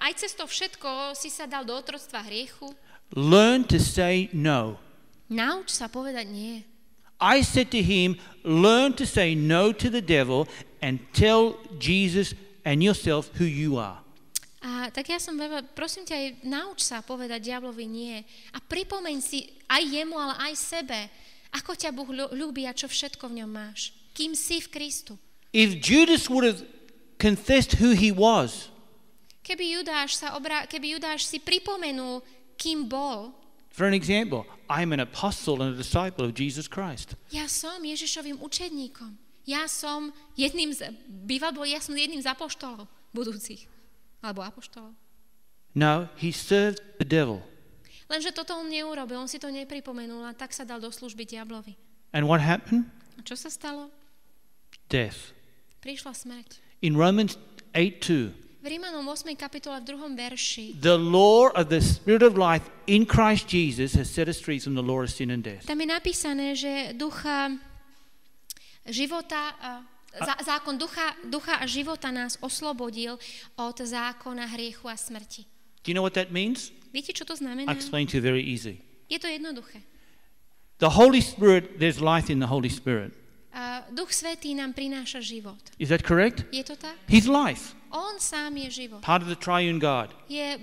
aj cez to všetko si sa dal do otroctva hriechu. Learn to say no. Nauč sa povedať nie. I said to him, learn to say no to the devil and tell Jesus and yourself who you are. A tak ja som prosím ťa, aj nauč sa povedať diablovi nie. A pripomeň si aj jemu, ale aj sebe, ako ťa Boh ľúbi a čo všetko v ňom máš. Kým si v Kristu. If Judas would have confessed who he was, Keby Judáš si pripomenul, kým bol. for an example, I'm an apostle and a disciple of Jesus Christ. Ja som Ježišovým učedníkom. Ja som jedným z apoštolov budúcich. Alebo apoštolov. No, he served the devil. Lenže toto on neurobil, on si to nepripomenul a tak sa dal do služby diablovi. And what happened? A čo sa stalo? Death. Prišla smrť. In Romans 8:2, V Rímanom 8. kapitole v 2. verši the law of the Spirit of life in Christ Jesus has set us free from the law of sin and death. tam je napísané, že ducha života, zákon ducha a života nás oslobodil od zákona hriechu a smrti. Do you know what that means? Viete, čo to znamená? I'll explain to you very easy. Je to jednoduché. The Holy Spirit, there's life in the Holy Spirit. Duch Svätý nám prináša život. Is that correct? Je to tak? His life, On sám je život. part of the triune God. Je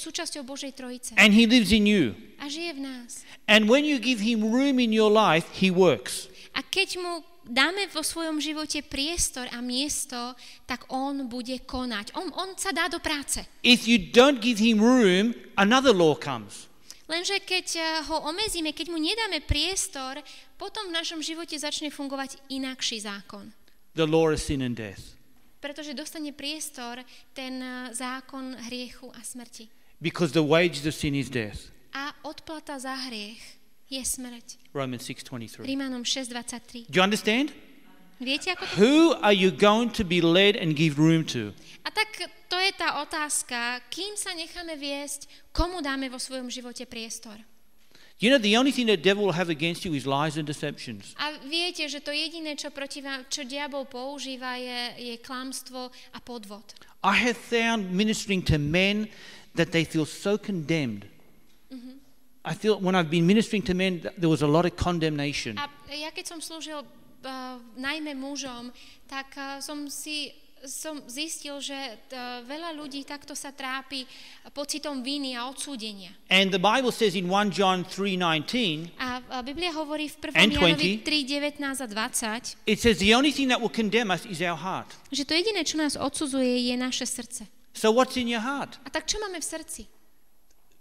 súčasťou Božej Trojice. And he lives in you. A žije v nás. And when you give him room in your life, he works. A keď mu dáme vo svojom živote priestor a miesto, tak on bude konať. On sa dá do práce. If you don't give him room, another law comes. Lenže keď ho omezíme, keď mu nedáme priestor, potom v našom živote začne fungovať inakší zákon. The law of sin and death. Pretože dostane priestor ten zákon hriechu a smrti. Because the wages of sin is death. A odplata za hriech je smrť. Romans 6:23. Rímanom 6:23. Do you understand? Viete, ako to? Who are you going to be led and give room to? A tak to je tá otázka, kým sa necháme viesť, komu dáme vo svojom živote priestor. You know, the only thing the devil will have against you is lies and deceptions. A viete, že to jediné, čo diabol používa, je klamstvo a podvod. I have found ministering to men that they feel so condemned. I feel when I've been ministering to men, there was a lot of condemnation. A ja keď som slúžil najmä mužom, tak som zistil, že veľa ľudí takto sa trápi pocitom viny a odsúdenia. And the Bible says in 1 John 3:19, A Biblia hovorí v 1. And Jánovi 20. 3:19 a 20, it says the only thing that will condemn us is our heart. že to jediné, čo nás odsudzuje, je naše srdce. So what's in your heart? A tak čo máme v srdci?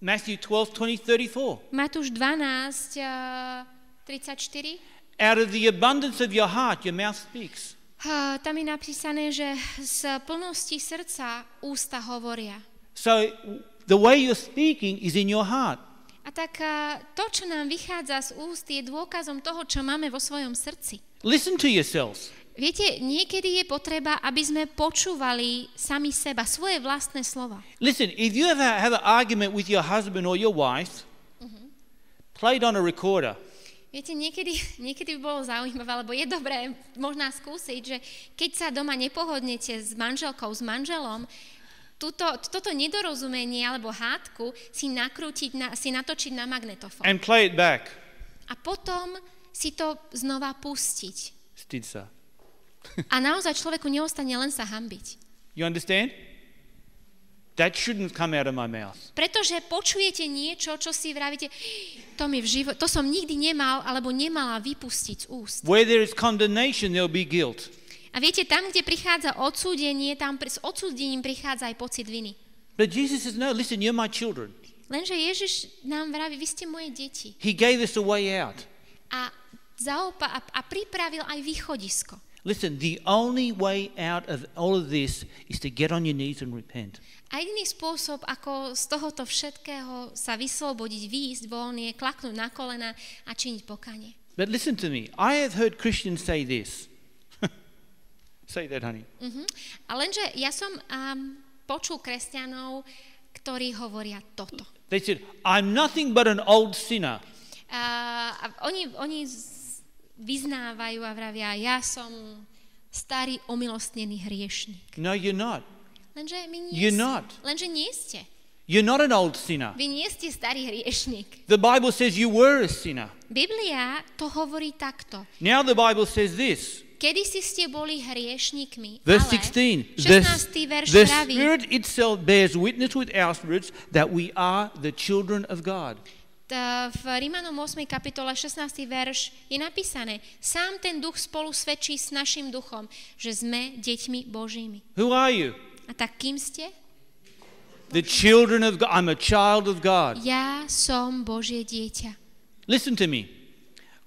Matthew 12:20-34. Matúš 12, 34. Out of the abundance of your heart, your mouth speaks. Tam je napísané, že z plnosti srdca ústa hovoria. So the way you're speaking is in your heart. A tak to, čo nám vychádza z úst, je dôkazom toho, čo máme vo svojom srdci. Listen to yourselves. Viete, niekedy je potreba, aby sme počúvali sami seba, svoje vlastné slova. Listen, if you ever have an argument with your husband or your wife, play it on a recorder. Viete, niekedy by bolo zaujímavé, alebo je dobré možná skúsiť, že keď sa doma nepohodnete s manželkou, s manželom, toto nedorozumenie alebo hádku si natočiť na magnetofón. And play it back. A potom si to znova pustiť. Stid sa. A naozaj človeku neostane len sa hanbiť. You understand? That shouldn't come out of my mouth. Pretože počujete niečo, čo si vravíte, to som nikdy nemal alebo nemala vypustiť z úst. Where there is condemnation, there'll be guilt. A viete, tam, kde prichádza odsúdenie, tam s odsúdením prichádza aj pocit viny. But Jesus says, no, listen, you're my children. Lenže Ježiš nám vraví, vy ste moje deti. He gave us a way out. A pripravil aj východisko. Listen, the only way out of all of this is to get on your knees and repent. A jediný spôsob, ako z tohoto všetkého sa vyslobodiť, výjsť von, je klaknúť na kolena a činiť pokánie. But listen to me. I have heard Christians say this. Say that, honey. A lenže ja som počul kresťanov, ktorí hovoria toto. They said, I'm nothing but an old sinner. Oni vyznávajú a vravia, ja som starý omilostnený hriešnik. No, you're not. Lenže my nie You're ste. not. Lenže nie ste. You're not an old sinner. Vy nie ste starý hriešnik. The Bible says you were a sinner. Biblia to hovorí takto. Now the Bible says this. kedysi ste boli hriešnikmi, Verse ale 16. 16. verš The praví, Spirit itself bears witness with our spirits that we are the children of God. v Rímanom 8. kapitole 16. verš je napísané, sám ten duch spolu svedčí s našim duchom, že sme deťmi Božími. Who are you? A tak kým ste? The children of God. I'm a child of God. Ja som Božie dieťa. Listen Listen to me.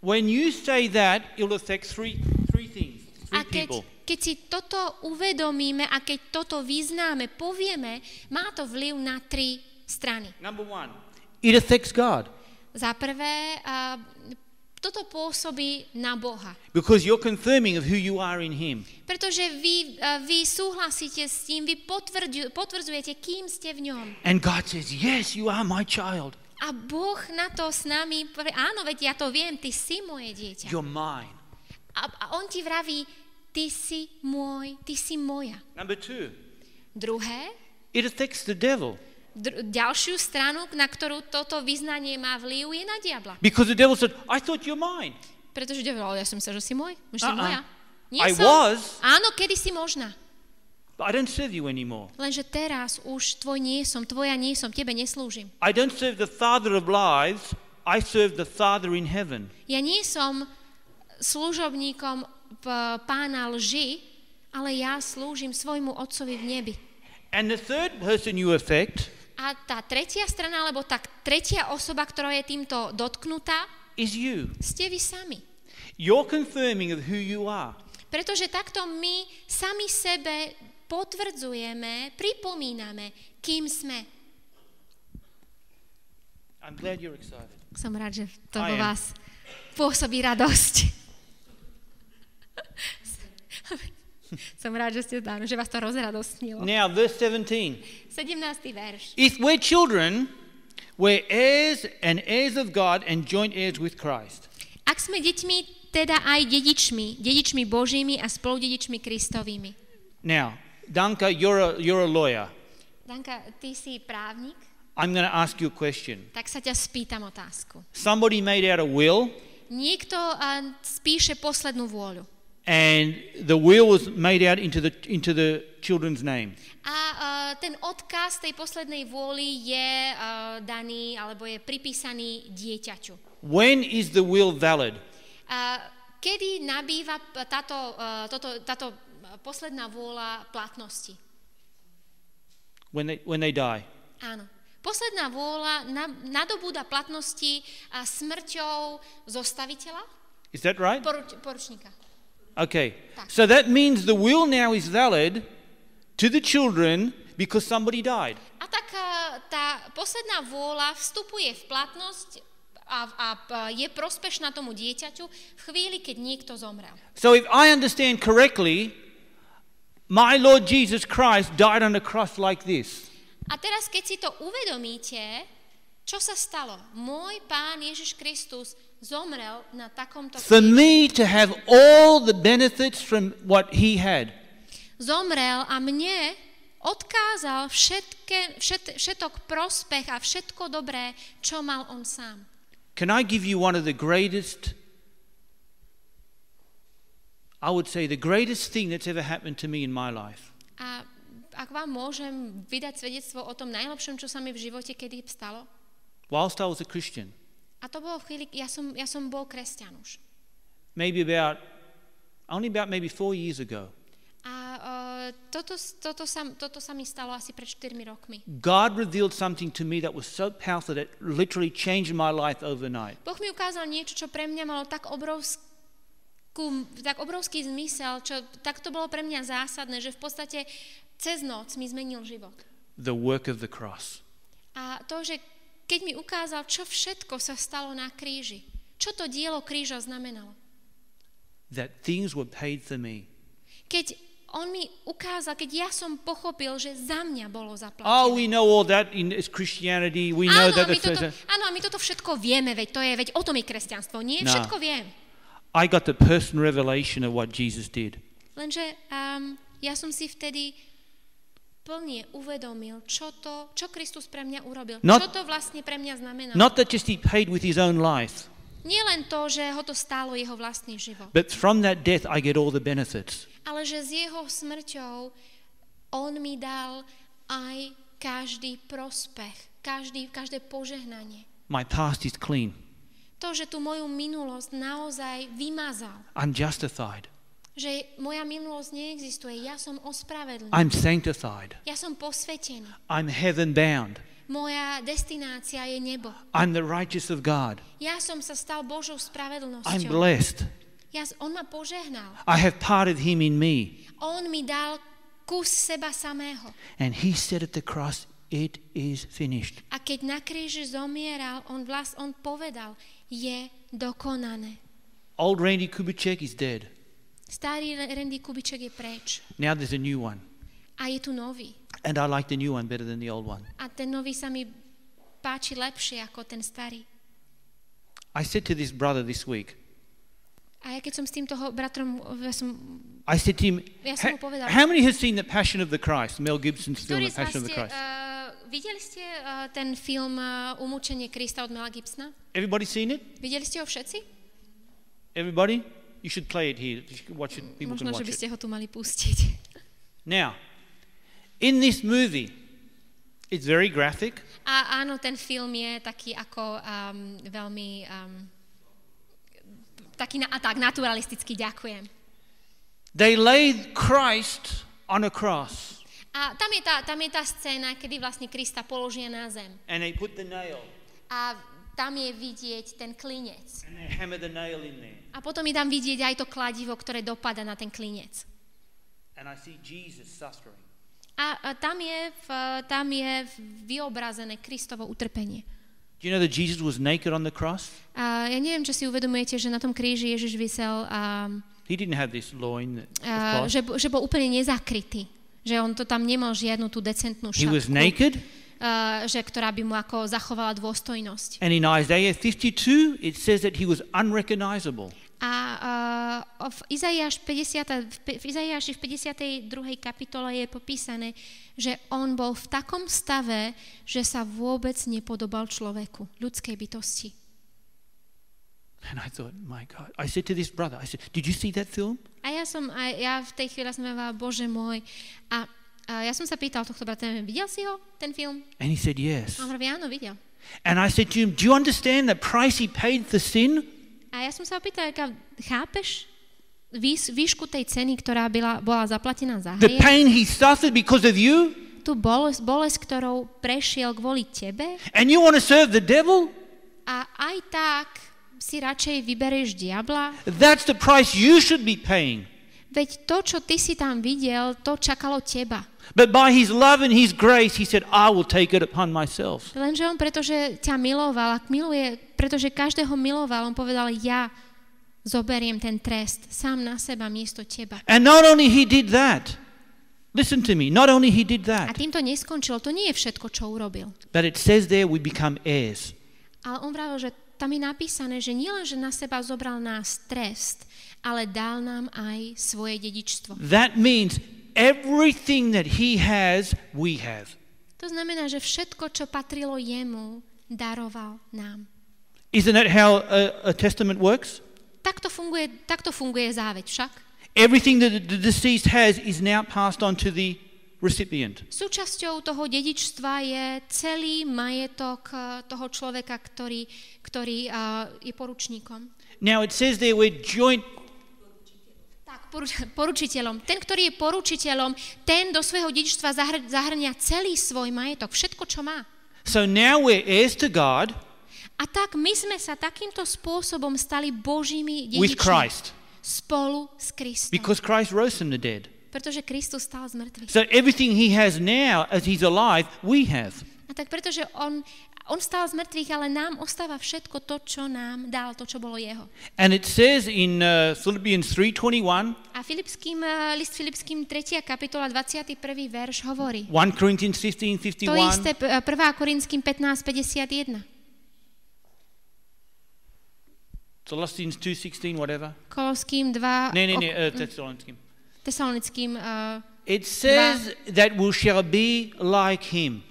When you say that, it will affect three things, A three people. keď si toto uvedomíme a keď toto vyznáme, povieme, má to vplyv na 3 strany. Number one, it affects God Za prvé, toto pôsobí na Boha. because you're confirming of who you are in Him. Pretože vy súhlasíte s tým, vy potvrdzujete, kým ste v ňom. And God says, yes, you are my child. A Boh na to s nami povie, áno, veď ja to viem, ty si moje dieťa. You're mine. A on ti vraví, ty si môj, ty si moja. Number two, Druhé, it affects the devil ďalšiu stranu, na ktorú toto vyznanie má vplyv, je na diabla. because the devil said, I thought you're mine. Pretože diabol, ale ja som myslel, že si môj, že si Uh-uh. moja. I Nie som. was. Áno, kedysi možná. But I don't serve you anymore. Lenže teraz už tvoj nie som, tvoja nie som, tebe neslúžim. I don't serve the Father of lies. I serve the Father in heaven. Ja nie som služobníkom pána lži, ale ja slúžim svojmu otcovi v nebi. And the third person you affect A tá tretia strana, alebo tá tretia osoba, ktorá je týmto dotknutá, is you. ste vy sami. You're confirming of who you are. Pretože takto my sami sebe potvrdzujeme, pripomíname, kým sme. I'm glad you're excited. Som rád, že to I vo am. vás pôsobí radosť. Som rád, že ste dáno, že vás to rozradostnilo. Now, verse 17. 17. verš. If we're children, we're heirs and heirs of God and joint heirs with Christ. Ak sme deťmi, teda aj dedičmi Božími a spoludedičmi Kristovými. Now, Danka, you're a lawyer. Danka, ty si právnik, I'm going to ask you a question. tak sa ťa spýtam otázku. Somebody made out a will, Niekto spíše poslednú vôľu. and the will was made out into the children's name. A ten odkaz tej poslednej vôly je daný, alebo je pripísaný dieťaťu. When is the will valid? Kedy nabýva táto posledná vôľa platnosti? When they die. Áno. Posledná vôľa nadobúda platnosti smrťou zostaviteľa, Is that right? poručníka. Okay. So that means the will now is valid to the children because somebody died. A tak tá posledná vôľa vstupuje v platnosť a je prospešná tomu dieťaťu v chvíli, keď niekto zomrel. So if I understand correctly, my Lord Jesus Christ died on a cross like this. A teraz, keď si to uvedomíte, čo sa stalo? Môj Pán Ježiš Kristus zomrel na takomto For kríži. me to have all the benefits from what he had. Zomrel a mne odkázal všetok prospech a všetko dobré, čo mal on sám. Can I give you one of the greatest, I would say the greatest thing that's ever happened to me in my life? A ak vám môžem vydať svedectvo o tom najlepšom, čo sa mi v živote kedy stalo? Whilst I was a Christian, A to bolo v chvíli, ja som bol kresťan už. only about maybe 4 years ago. A toto sa mi stalo asi pred 4 rokmi. God revealed something to me that was so powerful that it literally changed my life overnight. Boh mi ukázal niečo, čo pre mňa malo tak obrovský zmysel, tak to bolo pre mňa zásadné, že v podstate cez noc mi zmenil život. The work of the cross. A to, že keď mi ukázal, čo všetko sa stalo na kríži, čo to dielo kríža znamenalo. That things were paid for me. Keď on mi ukázal, keď ja som pochopil, že za mňa bolo zaplatené. Oh, we know all that in Christianity. We know that. Áno, my toto všetko vieme, veď o tom je kresťanstvo. Nie, No. všetko viem. I got the personal revelation of what Jesus did. Lenže ja som si vtedy plne uvedomil, čo Kristus pre mňa urobil. Čo to vlastne pre mňa znamená. Not that just he paid with his own life. Nie len to, že ho to stálo jeho vlastný život, but from that death I get all the benefits. ale že s jeho smrťou on mi dal aj každý prospech, každé požehnanie. My past is clean. To, že tú moju minulosť naozaj vymazal. I'm justified. Že moja minulosť neexistuje. Ja som ospravedlnený. I'm sanctified. Ja som posvetený. I'm heaven bound. Moja destinácia je nebo. I'm the righteous of God. Ja som sa stal Božou I'm spravedlnosťou. blessed. On ma požehnal. I have part of him in me. On mi dal kus seba samého. And he said at the cross, it is finished. A keď na kríži zomieral, on povedal, je dokonané. Old Randy Kubitschek is dead. Starý Randy Kubitschek je preč. Now there's a new one. A je tu nový. And I like the new one better than the old one. A ten nový sa mi páči lepšie ako ten starý. I said to this brother this week, A ja keď som s týmto bratrom, I said to him, Ja som mu povedal. how many have seen The Passion of the Christ, Mel Gibson's film Ktorí The z vás Passion of the ste, Christ? videli ste ten film Umúčenie Krista od Mela Gibsona? Everybody seen it? Videli ste ho všetci? Everybody? You should play it here. You should watch it. People Možno, can že watch by it. ste ho tu mali pustiť. Now, in this movie, it's very graphic. A áno, ten film je taký ako veľmi taký naturalistický, ďakujem. They laid Christ on a cross A tam je tá scéna, kedy vlastne Krista položia na zem. and they put the nail A tam je vidieť ten klinec. and they hammer the nail in there. A potom je tam vidieť aj to kladivo, ktoré dopada na ten klinec. And I see Jesus suffering. A tam je vyobrazené Kristovo utrpenie. Do you know that Jesus was naked on the cross? A ja neviem, či si uvedomujete, že na tom kríži Ježiš visel, He didn't have this loin of cloth. že bol úplne nezakrytý. Že on to tam nemal žiadnu tú decentnú He was šatku, naked. ktorá by mu ako zachovala dôstojnosť. And in Isaiah 52, it says that he was unrecognizable. A v Izaiáši v 52. kapitole je popísané, že on bol v takom stave, že sa vôbec nepodobal človeku, ľudskej bytosti. And I thought, my God. I said to this brother, I said, did you see that film? A ja v tej chvíli som povedala, Bože môj. A ja som sa pýtal tohto brata, videl si ho, ten film? And he said, yes. A on hovorí, áno, videl. And I said to him, do you understand the price he paid for sin? A ja som sa opýtala, chápeš výšku tej ceny, ktorá bola zaplatená za The hriech? pain he suffered because of you? Tú bolesť, ktorou prešiel kvôli tebe? And you want to serve the devil? A aj tak si radšej vyberieš diabla? That's the price you should be paying. Veď to, čo ty si tam videl, to čakalo teba. But by his love and his grace, he said, I will take it upon myself. Lenže on, pretože ťa miloval, pretože každého miloval, on povedal, ja zoberiem ten trest sám na seba miesto teba. And not only he did that, listen to me, not only he did A that, týmto neskončilo, to nie je všetko, čo urobil. but it says there we become heirs. Ale on vravil, že tam je napísané, že nielen, že na seba zobral nás trest, ale dal nám aj svoje dedičstvo. That means everything that he has, we have. To znamená, že všetko, čo patrilo jemu, daroval nám. Isn't that how a testament works? Takto funguje záveť však. Everything that the deceased has is now passed on to the recipient. Súčasťou toho dedičstva je celý majetok toho človeka, ktorý je poručníkom. Now it says there we're joint. Tak, poručiteľom. Ten, ktorý je poručiteľom, ten do svojho dedičstva zahrňa celý svoj majetok, všetko, čo má. So now we're heirs to God A tak my sme sa takýmto spôsobom stali Božími with dedičmi Christ. spolu s Kristom. Because Christ rose from the dead. Pretože Kristus stal z mŕtvych. So everything he has now as he's alive, we have. A tak pretože on stal z mŕtvych, ale nám ostáva všetko to, čo nám dal, to, čo bolo jeho. And it says in Philippians 3:21, A list Filipským 3. kapitola 21. verš hovorí. 1 Corinthians 15:51. To isté 1. Korinským 15:51. Colossians 2:16, whatever. Koloským 2. Tesalonickým. It says that we shall be like him.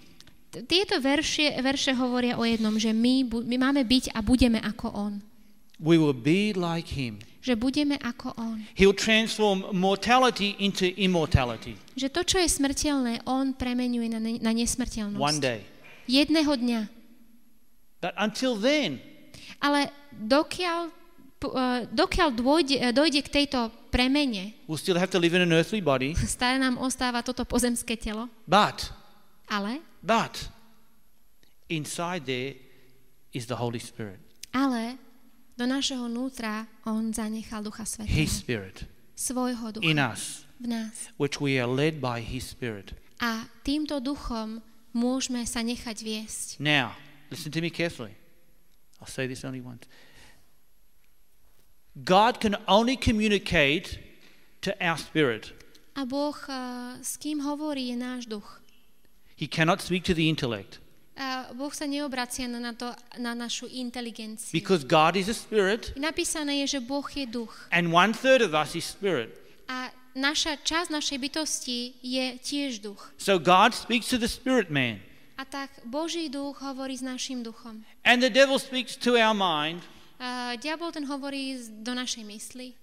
Tieto verše hovoria o jednom, že my máme byť a budeme ako on. We will be like him. Že budeme ako on. He'll transform mortality into immortality. Že to, čo je smrteľné, on premenuje na nesmrteľnosť. One day. Jedného dňa. But until then, ale dokiaľ dojde k tejto premene, we'll still have to live in an earthly body. Stále nám ostáva toto pozemské telo. But inside there is the Holy Spirit. Ale do našeho vnútra on zanechal Ducha Svätého. His Spirit. Svojho ducha. In us. V nás. Which we are led by His Spirit. A týmto duchom môžeme sa nechať viesť. Now, listen to me carefully. I'll say this only once. God can only communicate to our spirit. A Boh s kým hovorí je náš duch. He cannot speak to the intellect. Boh sa neobracia na našu inteligenciu. Because God is a spirit. Napísané je, že Boh je duch. And 1/3 of us is spirit. A časť našej bytosti je tiež duch. So God speaks to the spirit man. A tak Boží duch hovorí s našim duchom. And the devil speaks to our mind. Diabol ten hovorí do našej mysli.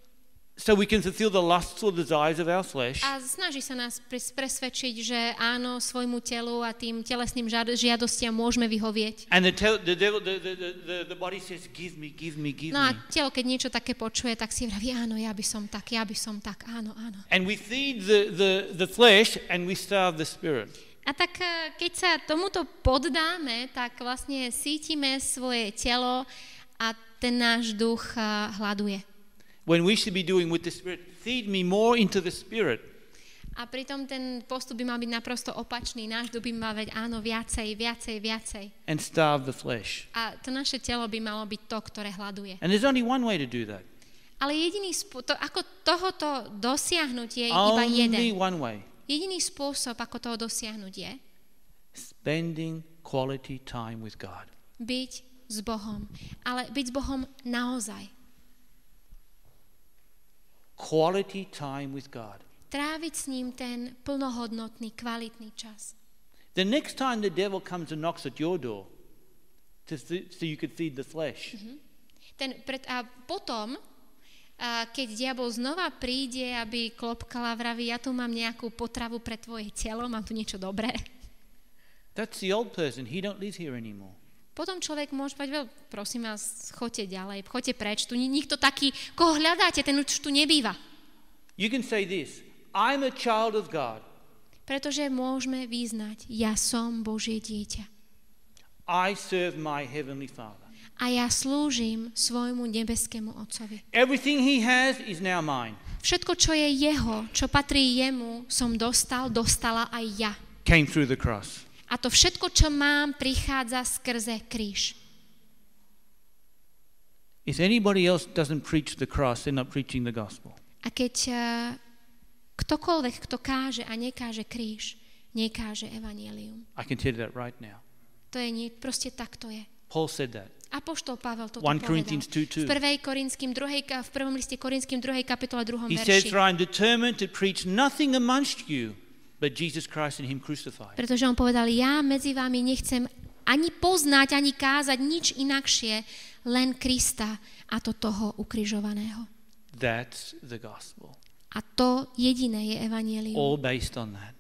So we can fulfill the lusts or desires of our flesh. A snaží sa nás presvedčiť, že áno, svojmu telu a tým telesným žiadostiam môžeme vyhovieť. And the body says, give me. No a telo, keď niečo také počuje, tak si vraví, áno, ja by som tak, áno. And we feed the flesh and we starve the spirit. A tak keď sa tomuto poddáme, tak vlastne cítime svoje telo a ten náš duch hladuje. When we should be doing with the Spirit, feed me more into the Spirit. A pritom ten postup by mal byť naprosto opačný. Náš duch by mal byť áno, viacej. And starve the flesh. A to naše telo by malo byť to, ktoré hladuje. And there's only one way to do that. Ale ako tohoto dosiahnuť je iba jeden. Only one way. Jediný spôsob, ako toho dosiahnuť je spending quality time with God. Byť s Bohom. Ale byť s Bohom naozaj. Quality time with God. Tráviť s ním ten plnohodnotný, kvalitný čas. The next time the devil comes and knocks at your door, so you could feed the flesh. A potom, keď diabol znova príde, aby klopkala, vraví, ja tu mám nejakú potravu pre tvoje telo, mám tu niečo dobré. That's the old person. He don't live here anymore. Potom človek môže povedať, prosím vás, choďte ďalej, choďte preč, tu nikto taký, koho hľadáte, ten už tu nebýva. You can say this, I'm a child of God. Pretože môžeme vyznať, ja som Božie dieťa. I serve my heavenly Father. A ja slúžim svojmu nebeskému Otcovi. Everything he has is now mine. Všetko, čo je jeho, čo patrí jemu, som dostala aj ja. Came through the cross. A to všetko, čo mám, prichádza skrze kríž. If anybody else doesn't preach the cross, they're not preaching the gospel. A keď ktokoľvek, kto káže a nekáže kríž, nekáže evanjelium. I can tell you that right now. To je proste tak to je. Paul said that. Apoštol Pavel toto 1 povedal. Corinthians 2:2. V prvom liste Korinským 2. kapitole 2. He verši. says, for I am determined to preach nothing amongst you but Jesus Christ and him crucified. Pretože on povedal, ja medzi vami nechcem ani poznať, ani kázať nič inakšie, len Krista a to toho ukrižovaného. That's the gospel. A to jediné je evanjelium. All based on that.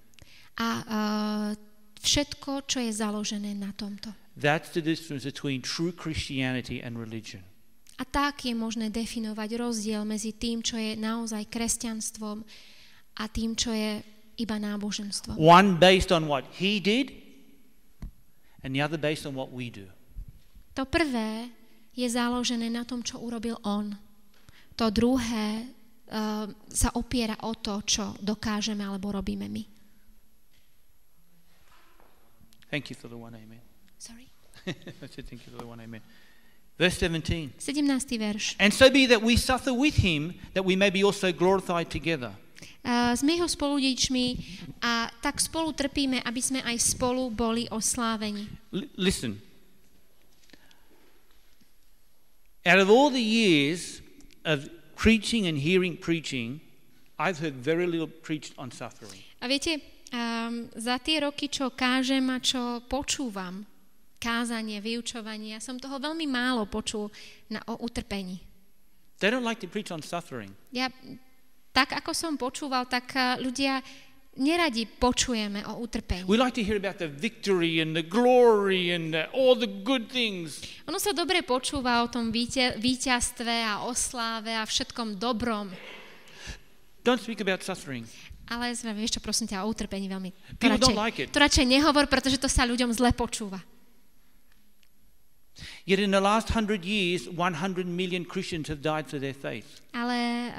A všetko, čo je založené na tomto. That's the difference between true Christianity and religion. A tak je možné definovať rozdiel medzi tým, čo je naozaj kresťanstvom a tým, čo je iba náboženstvo. One based on what he did and the other based on what we do. To prvé je založené na tom, čo urobil on. To druhé sa opiera o to, čo dokážeme alebo robíme my. Thank you for the one amen. Sorry. I said thank you for the one amen. Verse 17. 17. verš. And so be that we suffer with him, that we may be also glorified together. Sme jeho spoludedičmi a tak spolu trpíme, aby sme aj spolu boli oslávení. Listen. Out of all the years of preaching and hearing preaching, I've heard very little preached on suffering. A viete, za tie roky, čo kážem a čo počúvam, kázanie, vyučovanie. Ja som toho veľmi málo počul o utrpení. They don't like to preach on suffering. Tak ako som počúval, tak ľudia neradi počujeme o utrpení. We like to hear about the victory and the glory and all the good things. Ono sa dobre počúva o tom víťazstve a osláve a všetkom dobrom. Don't speak about suffering. Ale vieš čo, prosím ťa, o utrpení veľmi. To radšej nehovor, pretože to sa ľuďom zle počúva. Yet in the last 100 years, 100 million Christians have died for their faith. Ale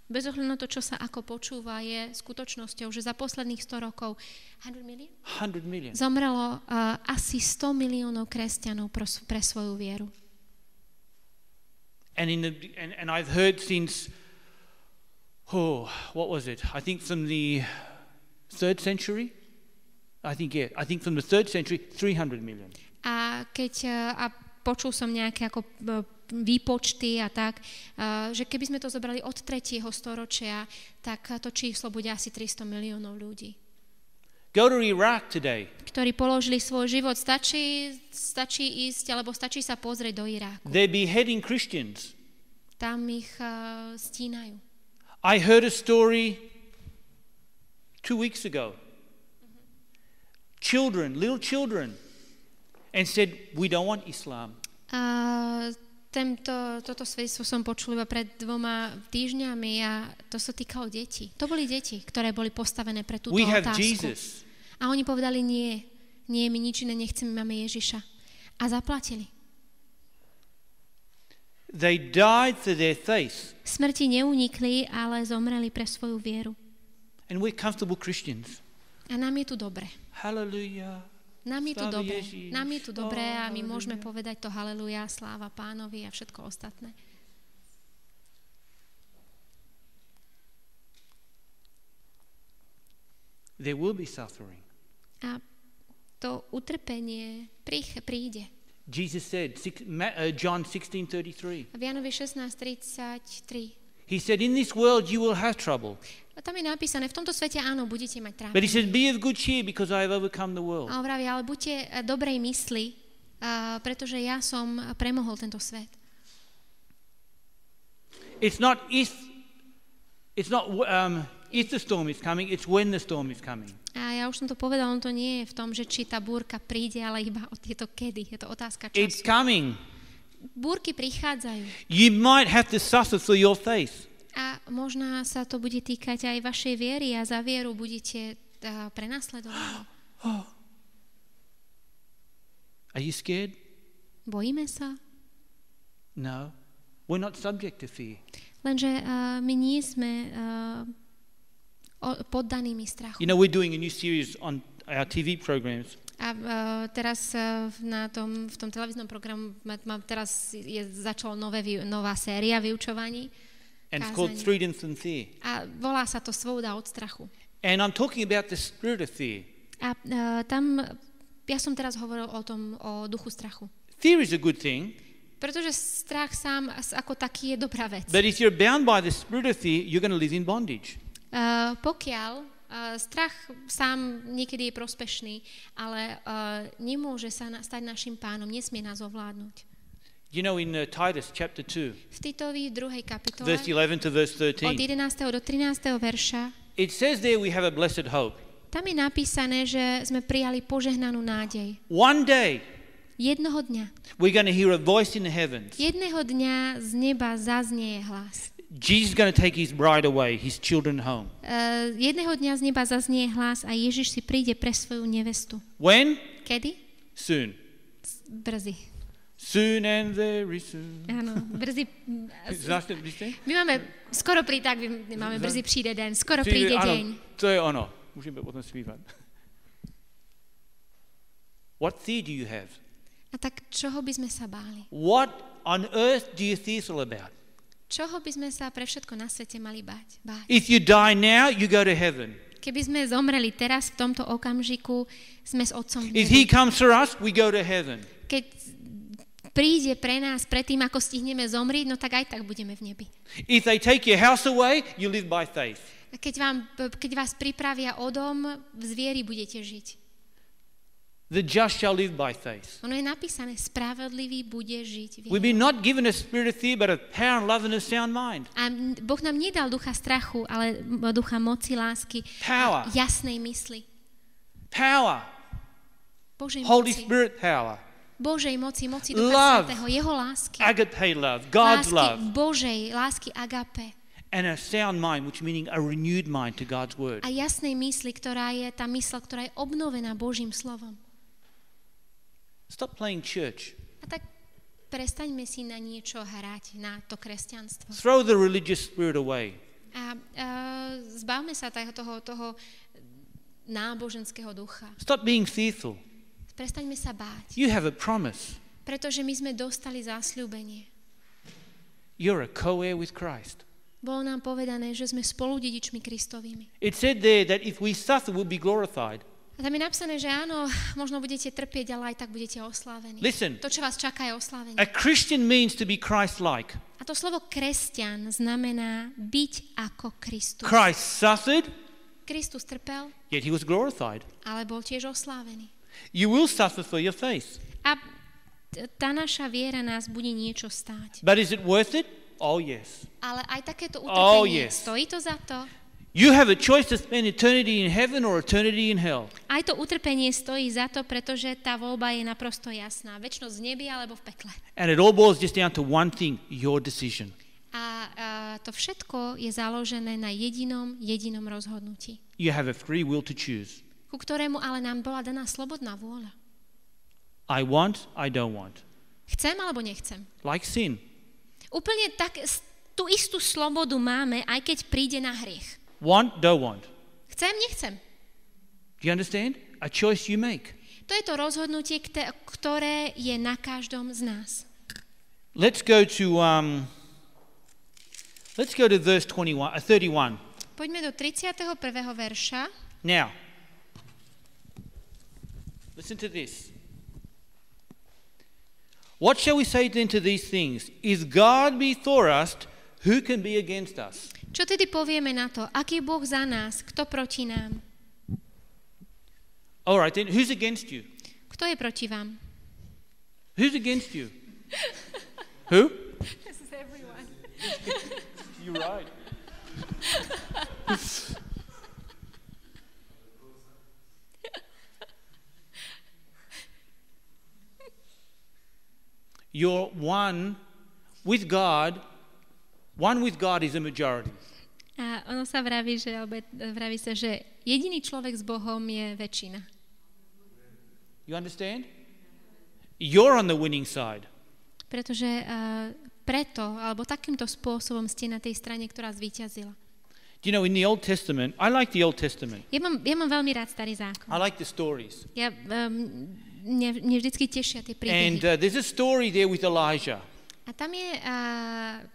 bez ohľadu na to, čo sa ako počúva, je skutočnosťou, že za posledných 100 rokov 100 million. Zomrelo asi 100 miliónov kresťanov pre svoju vieru. And I've heard since, what was it? I think from the 3rd century? I think from the 3rd century, 300 million. A počul som nejaké ako výpočty a tak, že keby sme to zobrali od 3. storočia, tak to číslo bude asi 300 miliónov ľudí. Go to Iraq today. Ktorí položili svoj život. Stačí ísť, alebo stačí sa pozrieť do Iráku. They're beheading Christians. Tam ich stínajú. I heard a story 2 weeks ago. Little children, and said, we don't want Islam. Toto svedectvo som počul iba pred 2 týždňami a to sa týkalo detí. To boli deti, ktoré boli postavené pre túto otázku. Jesus. A oni povedali, nie, my nič iné nechceme, máme Ježiša. A zaplatili. They died for their faith. Smrti neunikli, ale zomreli pre svoju vieru. And we're comfortable Christians. A nám je tu dobre. Hallelujah. Nám je tu dobre a my môžeme povedať to haleluja, sláva Pánovi a všetko ostatné. There will be suffering. A to utrpenie príde. Jesus said, John 16:33. V Jánovi 16:33. He said, in this world you will have trouble. A tam je napísané, v tomto svete áno, budete mať trápenie. But he said, be of good cheer because I have overcome the world. A on vraví, ale buďte dobrej mysli, pretože ja som premohol tento svet. It's not if the storm is coming, it's when the storm is coming. A ja už som to povedal, on to nie je v tom, že či tá búrka príde, ale iba je to kedy, je to otázka času. It's coming. Búrky prichádzajú. You might have to suffer for your faith. A možno sa to bude týkať aj vašej viery a za vieru budete prenasledovaní. Are you scared? Bojíme sa? No. We're not subject to fear. Lenže my nie sme poddanými strachu. You know, we're doing a new series on our TV programs. A teraz v tom televíznom programu začala nová séria vyučovaní. And it's called Freedom from Fear. A volá sa to Svoboda od strachu. And I'm talking about the spirit of fear. A ja som teraz hovoril o duchu strachu. Fear is a good thing. Pretože strach sám ako taký je dobrá vec. But if you're bound by the spirit of fear, you're going to live in bondage. Pokiaľ strach sám niekedy je prospešný, ale nemôže sa stať našim pánom, nesmie nás ovládnuť. You know, in Titus chapter 2, v Titovi 2. kapitole, verse 11 to verse 13, od 11. do 13. verša, it says there we have a blessed hope. Tam je napísané, že sme prijali požehnanú nádej. One day, jednoho dňa, we're going to hear a voice in the heavens. Jedného dňa z neba zaznie hlas. Jesus is going to take his bride away, his children home. Jedného dňa z neba zaznie hlas a Ježiš si príde pre svoju nevestu. When? Kedy? Soon. Brzy. Soon and very soon. Áno, brzy. My máme skoro máme brzy príde deň, skoro príde deň. To je ono. Musíme potom spívať. What fear do you have? A tak čoho by sme sa báli? What on earth do you fearful about? Čoho by sme sa pre všetko na svete mali báť? If you die now, you go to heaven. Keby sme zomreli teraz, v tomto okamžiku, sme s Otcom v nebi. If he comes for us, we go to heaven. Keď príde pre nás, predtým, ako stihneme zomrieť, no tak aj tak budeme v nebi. If they take your house away, you live by faith. Keď vás pripravia o dom, v zvieri budete žiť. The just shall live by faith. Ono je napísané, spravodlivý bude žiť. We've been not given a spirit of fear, but of power and love and a sound mind. A Boh nám nedal ducha strachu, ale ducha moci, lásky Power. a jasnej mysli. Power. Božej Holy moci. Spirit power. Božej moci Ducha Love. Svätého, jeho lásky. Agape love. God's Lásky love. Božej, lásky agape. And a sound mind, which meaning a renewed mind to God's word. A jasnej mysli, ktorá je tá mysl, ktorá je obnovená Božím slovom. Stop playing church. A tak prestaňme si na niečo hrať, na to kresťanstvo. Throw the religious spirit away. A zbavme sa toho náboženského ducha. Stop being fearful. Prestaňme sa báť, You have a promise. pretože my sme dostali zasľúbenie. You're a co-heir with Christ. Bolo nám povedané, že sme spoludedičmi Kristovými. It said there that if we suffer, we'll be glorified. A tam je napísané, že áno, možno budete trpieť, ale aj tak budete oslávení. Listen. To, čo vás čaká, je oslávenie. A Christian means to be Christ-like. A to slovo kresťan znamená byť ako Kristus. Christ suffered, Kristus trpel, yet he was glorified. ale bol tiež oslávený. You will suffer for your faith. A tá naša viera nás bude niečo stáť. But is it worth it? Oh, yes. Ale aj takéto Oh, utrpenie, yes. stojí to za to? You have a choice to spend eternity in heaven or eternity in hell. Aj to utrpenie stojí za to, pretože tá voľba je naprosto jasná. Večnosť v nebi alebo v pekle. And it all boils just down to one thing, your decision. A to všetko je založené na jedinom rozhodnutí, You have a free will to choose. ku ktorému ale nám bola daná slobodná vôľa. I want, I don't want. Chcem alebo nechcem. Like sin. Úplne tak, tú istú slobodu máme, aj keď príde na hriech. Want, don't want. Chcem, nechcem. Do you understand? A choice you make. To je to rozhodnutie, ktoré je na každom z nás. Let's go to verse 31. Poďme do 31. verša. Now, listen to this. What shall we say then to these things? If God be for us, who can be against us? Čo tedy povieme na to? Aký Boh za nás? Kto proti nám? All right, then, who's against you? Kto je proti vám? Who's against you? Who? This is everyone. You're right. You're one with God. One with God is a majority. A ono sa vraví, vraví sa, že jediný človek s Bohom je väčšina. You understand? You're on the winning side. Pretože preto, alebo takýmto spôsobom ste na tej strane, ktorá zvíťazila. Do you know, in the Old Testament, I like the Old Testament. Ja mám veľmi rád Starý zákon. I like the stories. Mne vždycky tešia tie And príbehy. there's a story there with Elijah. A tam je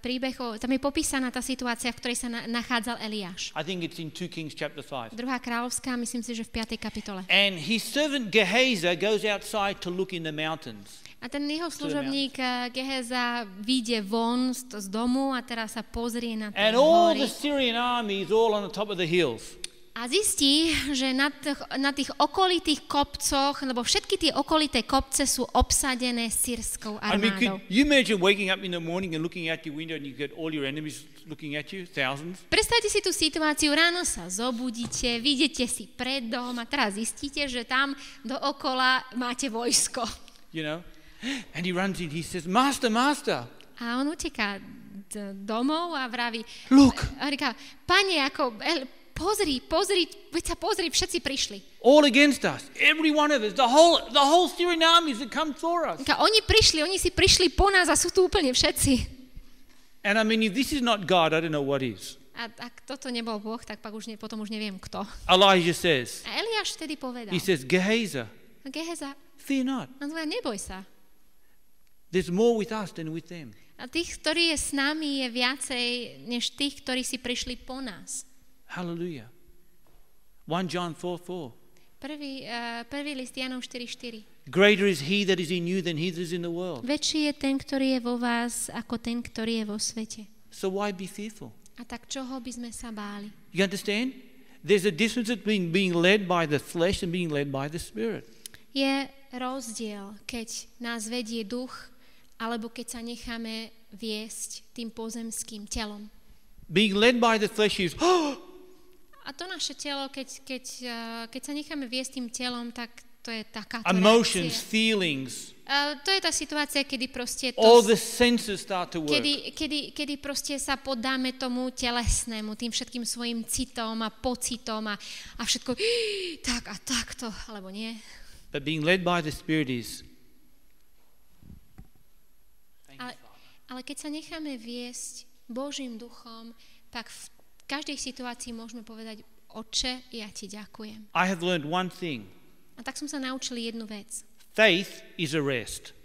príbeh, tam je popísaná tá situácia, v ktorej sa nachádzal Eliáš. I think it's in 2 Kings chapter 5. 2. kráľovská, myslím si, že v 5. kapitole. And his servant Gehazi goes outside to look in the mountains. A ten jeho služobník Geheza vyjde von z domu a teraz sa pozrie na tie And all the hory. Syrian army is all on the top of the hills. A zistí, že na tých okolitých kopcoch, lebo všetky tie okolité kopce sú obsadené syrskou I mean, armádou. could you imagine waking up in the morning and looking out your window and you get all your enemies looking at you, thousands? Predstavte si tú situáciu, ráno sa zobudíte, vidíte si pred dom a teraz zistíte, že tam dookola máte vojsko. You know? And he runs in, he says, Master, Master. A on uteká domov a vraví, Look. A říká, Pane, pozri, veď sa pozri, všetci prišli. All against us, every one of us, the whole Syrian armies that come for us. Oni si prišli po nás a sú tu úplne všetci. And I mean, if this is not God, I don't know what is. A ak toto nebol Boh, tak potom už neviem kto. Elijah says, A Eliáš vtedy povedal, he says, Gehazi, Geheza, fear not. on povedal, neboj sa. There's more with us than with them. A tých, ktorí je s nami, je viacej, než tých, ktorí si prišli po nás. Hallelujah. 1 John 4:4. Prvý list Janov 4:4. Greater is he that is in you than he that is in the world. Väčší je ten, ktorý je vo vás, ako ten, ktorý je vo svete. So why be fearful? A tak čoho by sme sa báli? You understand? There's a difference between being led by the flesh and being led by the Spirit. Je rozdiel, keď nás vedie duch, alebo keď sa necháme viesť tým pozemským telom. Being led by the flesh is, A to naše telo, keď sa necháme viesť tým telom, tak to je takáto emotions, reakcia. feelings, To je tá situácia, kedy proste all the senses start to work. kedy proste sa podáme tomu telesnému, tým všetkým svojim citom a pocitom a všetko tak a takto, alebo nie. But being led by the Spirit is, Ale keď sa necháme viesť Božím duchom, tak v každej situácii môžeme povedať: Otče, ja ti ďakujem. I have learned one thing. A tak som sa naučil jednu vec. Faith is a rest.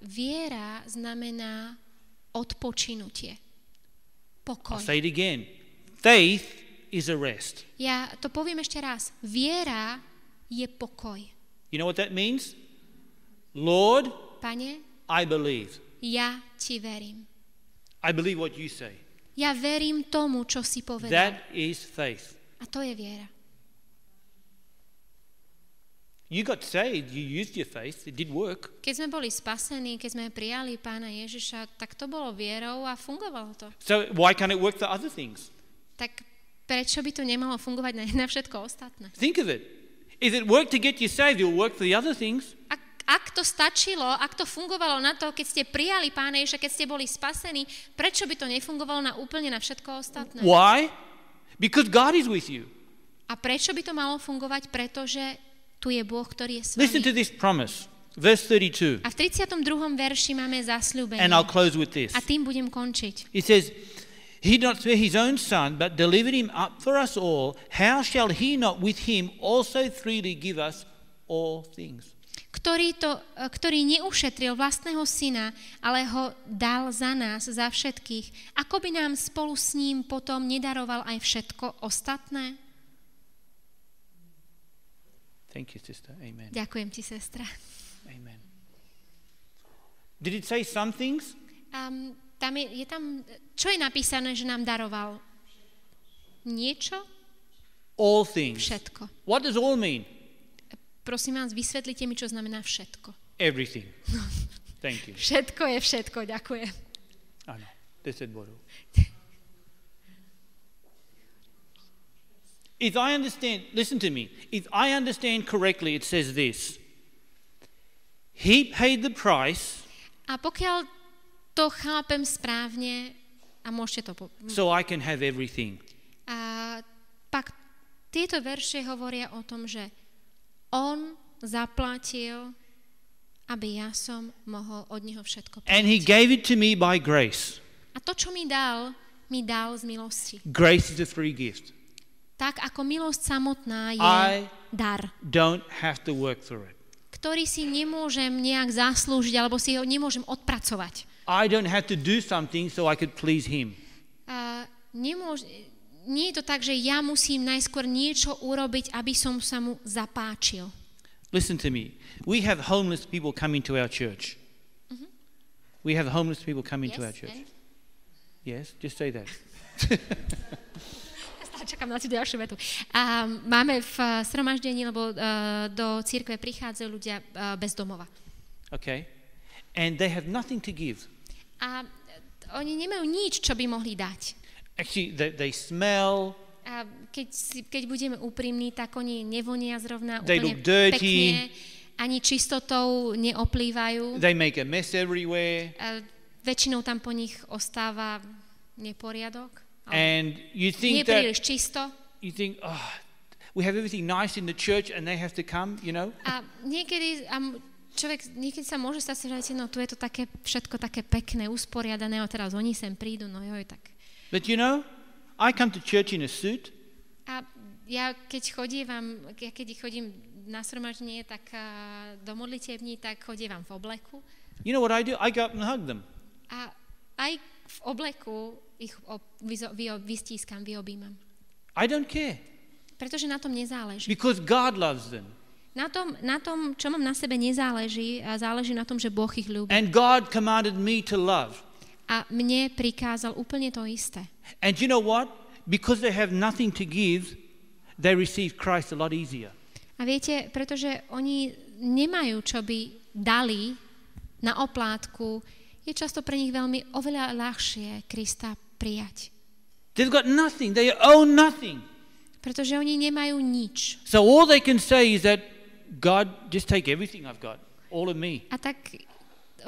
Viera znamená odpočinutie. Pokoj. I'll say it again. Faith is a rest. Ja to poviem ešte raz. Viera je pokoj. You know what that means? Lord, Pane, I believe. ja ti verím. I believe what you say. Ja verím tomu, čo si povedal. That is faith. A to je viera. You got saved, you used your faith, it did work. Keď sme boli spasení, keď sme prijali Pána Ježiša, tak to bolo vierou a fungovalo to. So why can't it work for other things? Tak prečo by to nemalo fungovať na všetko ostatné? Think of it. If it worked to get you saved, it'll work for the other things. Ak to stačilo, ak to fungovalo na to, keď ste prijali Pána Ježiša, keď ste boli spasení, prečo by to nefungovalo úplne na všetko ostatné? Why? Because God is with you. A prečo by to malo fungovať? Pretože tu je Boh, ktorý je s Listen to vami. this promise. Verse 32. A v 32. verši máme zasľúbenie. And I'll close with this. A tým budem končiť. It says, He did not spare his own son, but delivered him up for us all. How shall he not with him also freely give us all things? Ktorý neušetril vlastného syna, ale ho dal za nás, za všetkých. Ako by nám spolu s ním potom nedaroval aj všetko ostatné? Thank you, sister. Amen. Ďakujem ti, sestra. Amen. Did it say some things? Čo je napísané, že nám daroval? Niečo? All things. Všetko. What does all mean? Prosím vás, vysvetlite mi, čo znamená všetko. Everything. Thank you. Všetko je všetko, ďakujem. Áno, 10 bodov. If I understand, listen to me, if I understand correctly, it says this. He paid the price. A pokiaľ to chápem správne, a môžete to so I can have everything. A pak tieto verše hovoria o tom, že on zaplatil, aby ja som mohol od neho všetko prijať. And he gave it to me by grace. A to, čo mi dal z milosti. Grace is a free gift. Tak ako milosť samotná je dar. Don't have to work for it. Ktorý si nemôžem nejak zaslúžiť, alebo si ho nemôžem odpracovať. I don't have to do something so I could please him. Nie je to tak, že ja musím najskôr niečo urobiť, aby som sa mu zapáčil. Listen to me. We have homeless people coming to our church. Mm-hmm. We have homeless people coming to our church. Yes, just say that. Čakám na tú ďalšiu vetu. Máme v sromaždení, lebo do cirkve prichádzajú ľudia bez domova. Okay. And they have nothing to give. A oni nemajú nič, čo by mohli dať. Actually, they smell. A keď budeme úprimní, tak oni nevonia zrovna they úplne look dirty. pekne, ani čistotou neoplývajú. They make a mess everywhere. Väčšinou tam po nich ostáva neporiadok. And you think nepríliš čisto. You think, we have everything nice in the church and they have to come, you know? A niekedy sa môže stať, že no, tu je to také, všetko také pekné, usporiadané, a teraz oni sem prídu, no joj, tak. But you know, I come to church in a suit. A ja keď chodím na sromaždenie, tak do modlitební, tak chodievam v obleku. You know what I do? I go up and hug them. A aj v obleku ich vystískam, vyobímam. I don't care. Pretože na tom nezáleží. Because God loves them. Na tom, čo mám na sebe, nezáleží, a záleží na tom, že Boh ich ľúbi. And God commanded me to love. A mne prikázal úplne to isté. And you know what? Because they have nothing to give, they receive Christ a lot easier. A viete, pretože oni nemajú, čo by dali na oplátku, je často pre nich veľmi oveľa ľahšie Krista prijať. They've got nothing. They own nothing. Pretože oni nemajú nič. So all they can say is that God, just take everything I've got, all of me. A tak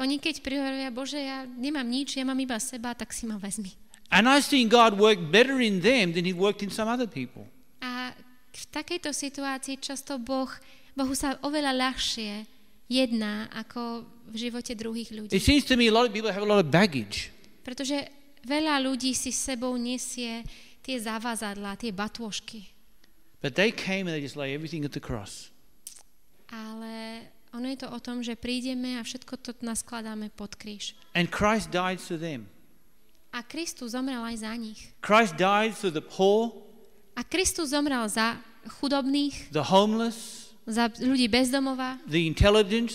oni keď prihovoria, Bože, ja nemám nič, ja mám iba seba, tak si ma vezmi. And I've seen God work better in them than He worked in some other people. A v takejto situácii často Bohu sa oveľa ľahšie jedná ako v živote druhých ľudí. It seems to me a lot of people have a lot of baggage. Pretože veľa ľudí si s sebou nesie tie zavazadlá, tie batôžky. But they came and they just lay everything at the cross. Ale ono je to o tom, že prídeme a všetko to naskladáme pod kríž. And Christ died for them. A Kristus zomrel aj za nich. Christ died for the poor. A Kristus zomrel za chudobných, The homeless, za ľudí bez domova. the intelligent,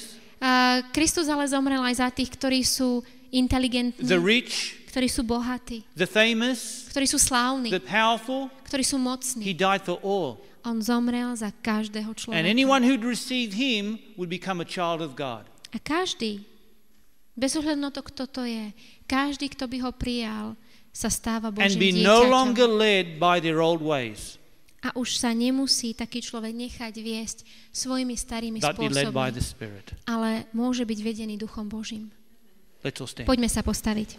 Kristus ale zomrel aj za tých, ktorí sú inteligentní, the rich, ktorí sú bohatí, the famous, ktorí sú slávni, the powerful. ktorí sú He mocní. died for all. On zomrel za každého And človeka. anyone who'd receive Him would become a child of God. A každý, bez ohľadu na to, kto to je, každý, kto by ho prijal, sa stáva And Božím be no dieťaťom. longer led by their old ways, A už sa nemusí taký človek nechať viesť svojimi starými but be led by the spôsobmi, Spirit. ale môže byť vedený Duchom Božím. Let's all stand. Poďme sa postaviť.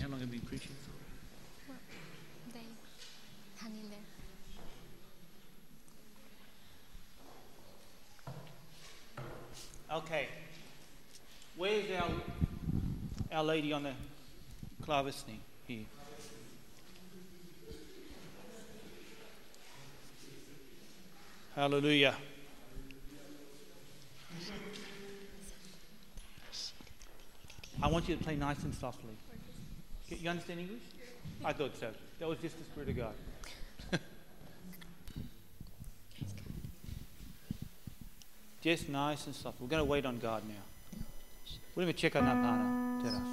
How long have you been preaching? Okay. Where's our lady on the clavecine? Here. Hallelujah. I want you to play nice and softly. You understand English? I thought so. That was just the Spirit of God. Just nice and soft. We're going to wait on God now. Budeme čekať na Pána teraz.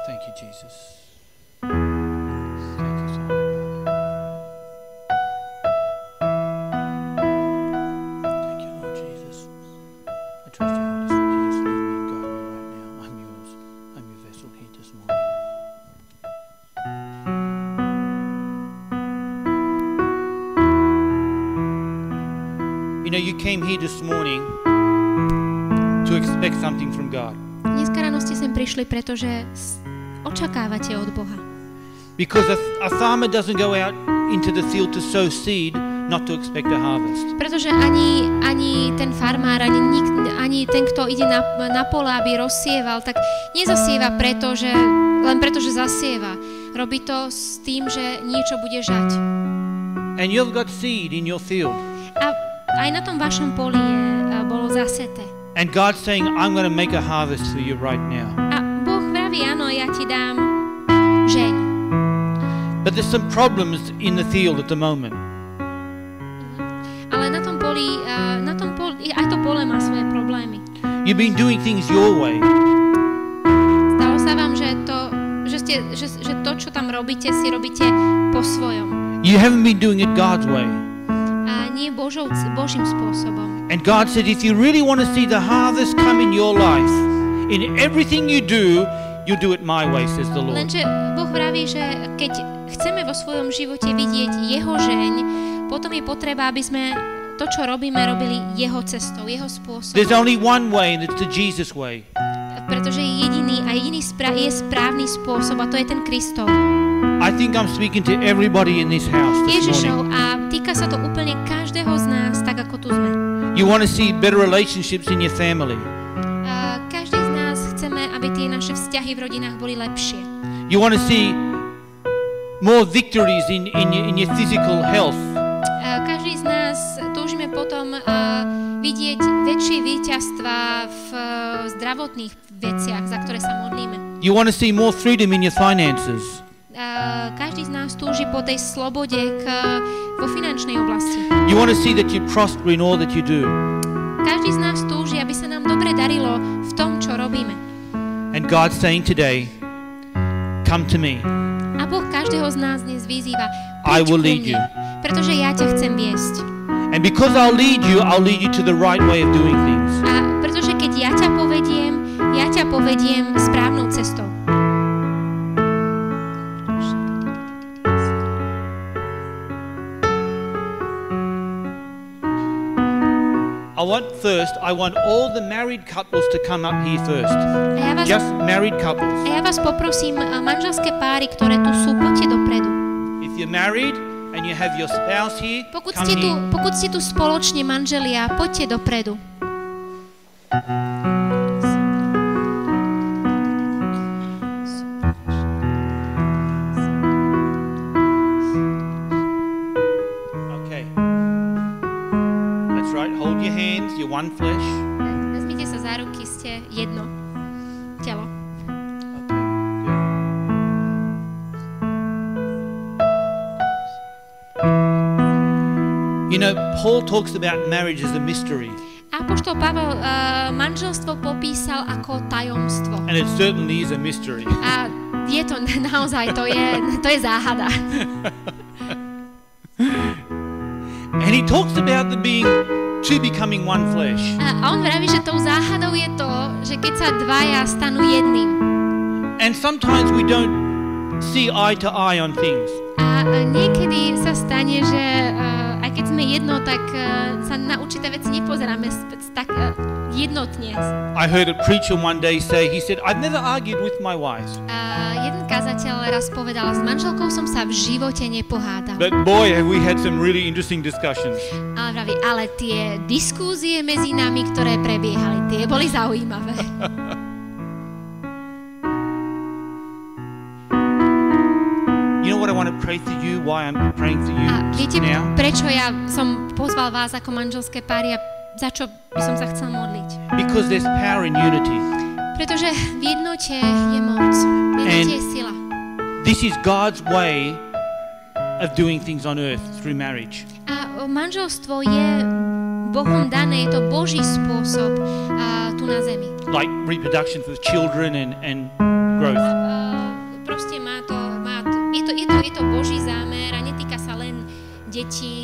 Thank you, Jesus. Thank you, Father God. Thank you, Lord Jesus. I trust you, Holy Spirit. You just lead me and guide me right now. I'm yours. I'm your vessel here this morning. You know, you came here this morning to expect something from God. Dneska ráno ste sem prišli, pretože očakávate od Boha. Because a farmer doesn't go out into the field to sow seed, not to expect a harvest. Pretože ani ten farmár, ani ten, kto ide na pole, aby rozsieval, tak nezasieva len preto, že zasieva. Robí to s tým, že niečo bude žať. And you've got seed in your field. A aj na tom vašom poli bolo zaseté. And God's saying, I'm going to make a harvest for you right now. A Boh vraví, áno, ja ti dám žeň. But there's some problems in the field at the moment. Ale na tom poli, aj to pole má svoje problémy. You've been doing things your way. Stalo sa vám, že to, čo tam robíte, si robíte po svojom. You haven't been doing it God's way. A nie Božím spôsobom. And God said, if you really want to see the harvest come in your life, in everything you do it my way, says the Lord. Lenže Boh vraví, že keď chceme vo svojom živote vidieť jeho žeň, potom je potreba, aby sme to, čo robíme, robili jeho cestou, jeho spôsobom. There's only one way, and it's the Jesus way. Pretože jediný je správny spôsob, a to je ten Kristov. I think I'm speaking to everybody in this house this Ježišov, morning. a týka sa to úplne každého z nás, tak ako tu sme. You want to see better relationships in your family. Každý z nás chceme, aby tie naše vzťahy v rodinách boli lepšie. You want to see more victories in your physical health. Každý z nás túžime potom vidieť väčšie víťazstva v zdravotných veciach, za ktoré sa modlíme. You want to see more freedom in your finances. Každý z nás túži po tej slobode vo finančnej oblasti. You want to see that you prosper in all that you do. Každý z nás túži, aby sa nám dobre darilo v tom, čo robíme. And God's saying today, come to me. A Boh každého z nás dnes vyzýva, I poď will ku lead mne, you. pretože ja ťa chcem viesť. And because I'll lead you to the right way of doing things. A pretože keď ja ťa povediem správnou cestou. I want all the married couples to come up here first. Just married couples. A ja vás poprosím, manželské páry, ktoré tu sú, poďte dopredu. If you're married and you have your spouse here, Pokud ste tu spoločne manželia, poďte dopredu. Okay. That's right. Hold your hands. You're one flesh. Vezmite sa za ruky, ste jedno telo. You know, Paul talks about marriage as a mystery. Apoštol Pavel manželstvo popísal ako tajomstvo. And it certainly is a mystery. A je to naozaj, to je záhada. And he talks about the being two becoming one flesh. A on vraví, že tou záhadou je to, že keď sa dvaja stanú jedným. And sometimes we don't see eye to eye on things. A niekedy sa stane, že aj keď sme jedno, tak sa na určité veci nepozeráme tak jednotne. I heard a preacher one day say, he said, I've never argued with my wife. Jeden kazateľ raz povedal, s manželkou som sa v živote nepohádal. But boy, have we had some really interesting discussions. Ale vraví, ale tie diskúzie medzi nami, ktoré prebiehali, tie boli zaujímavé. You know what I want to pray for you, why I'm praying for you A viete, now? prečo ja som pozval vás ako manželské páry a za čo by som sa chcel modliť? Because there's power in unity. Pretože v jednote je moc, v jednote je sila. This is God's way of doing things on earth through marriage. A manželstvo je Bohom dané, je to Boží spôsob tu na zemi. Like reproduction for children and growth. Proste je to Boží zámer a netýka sa len detí,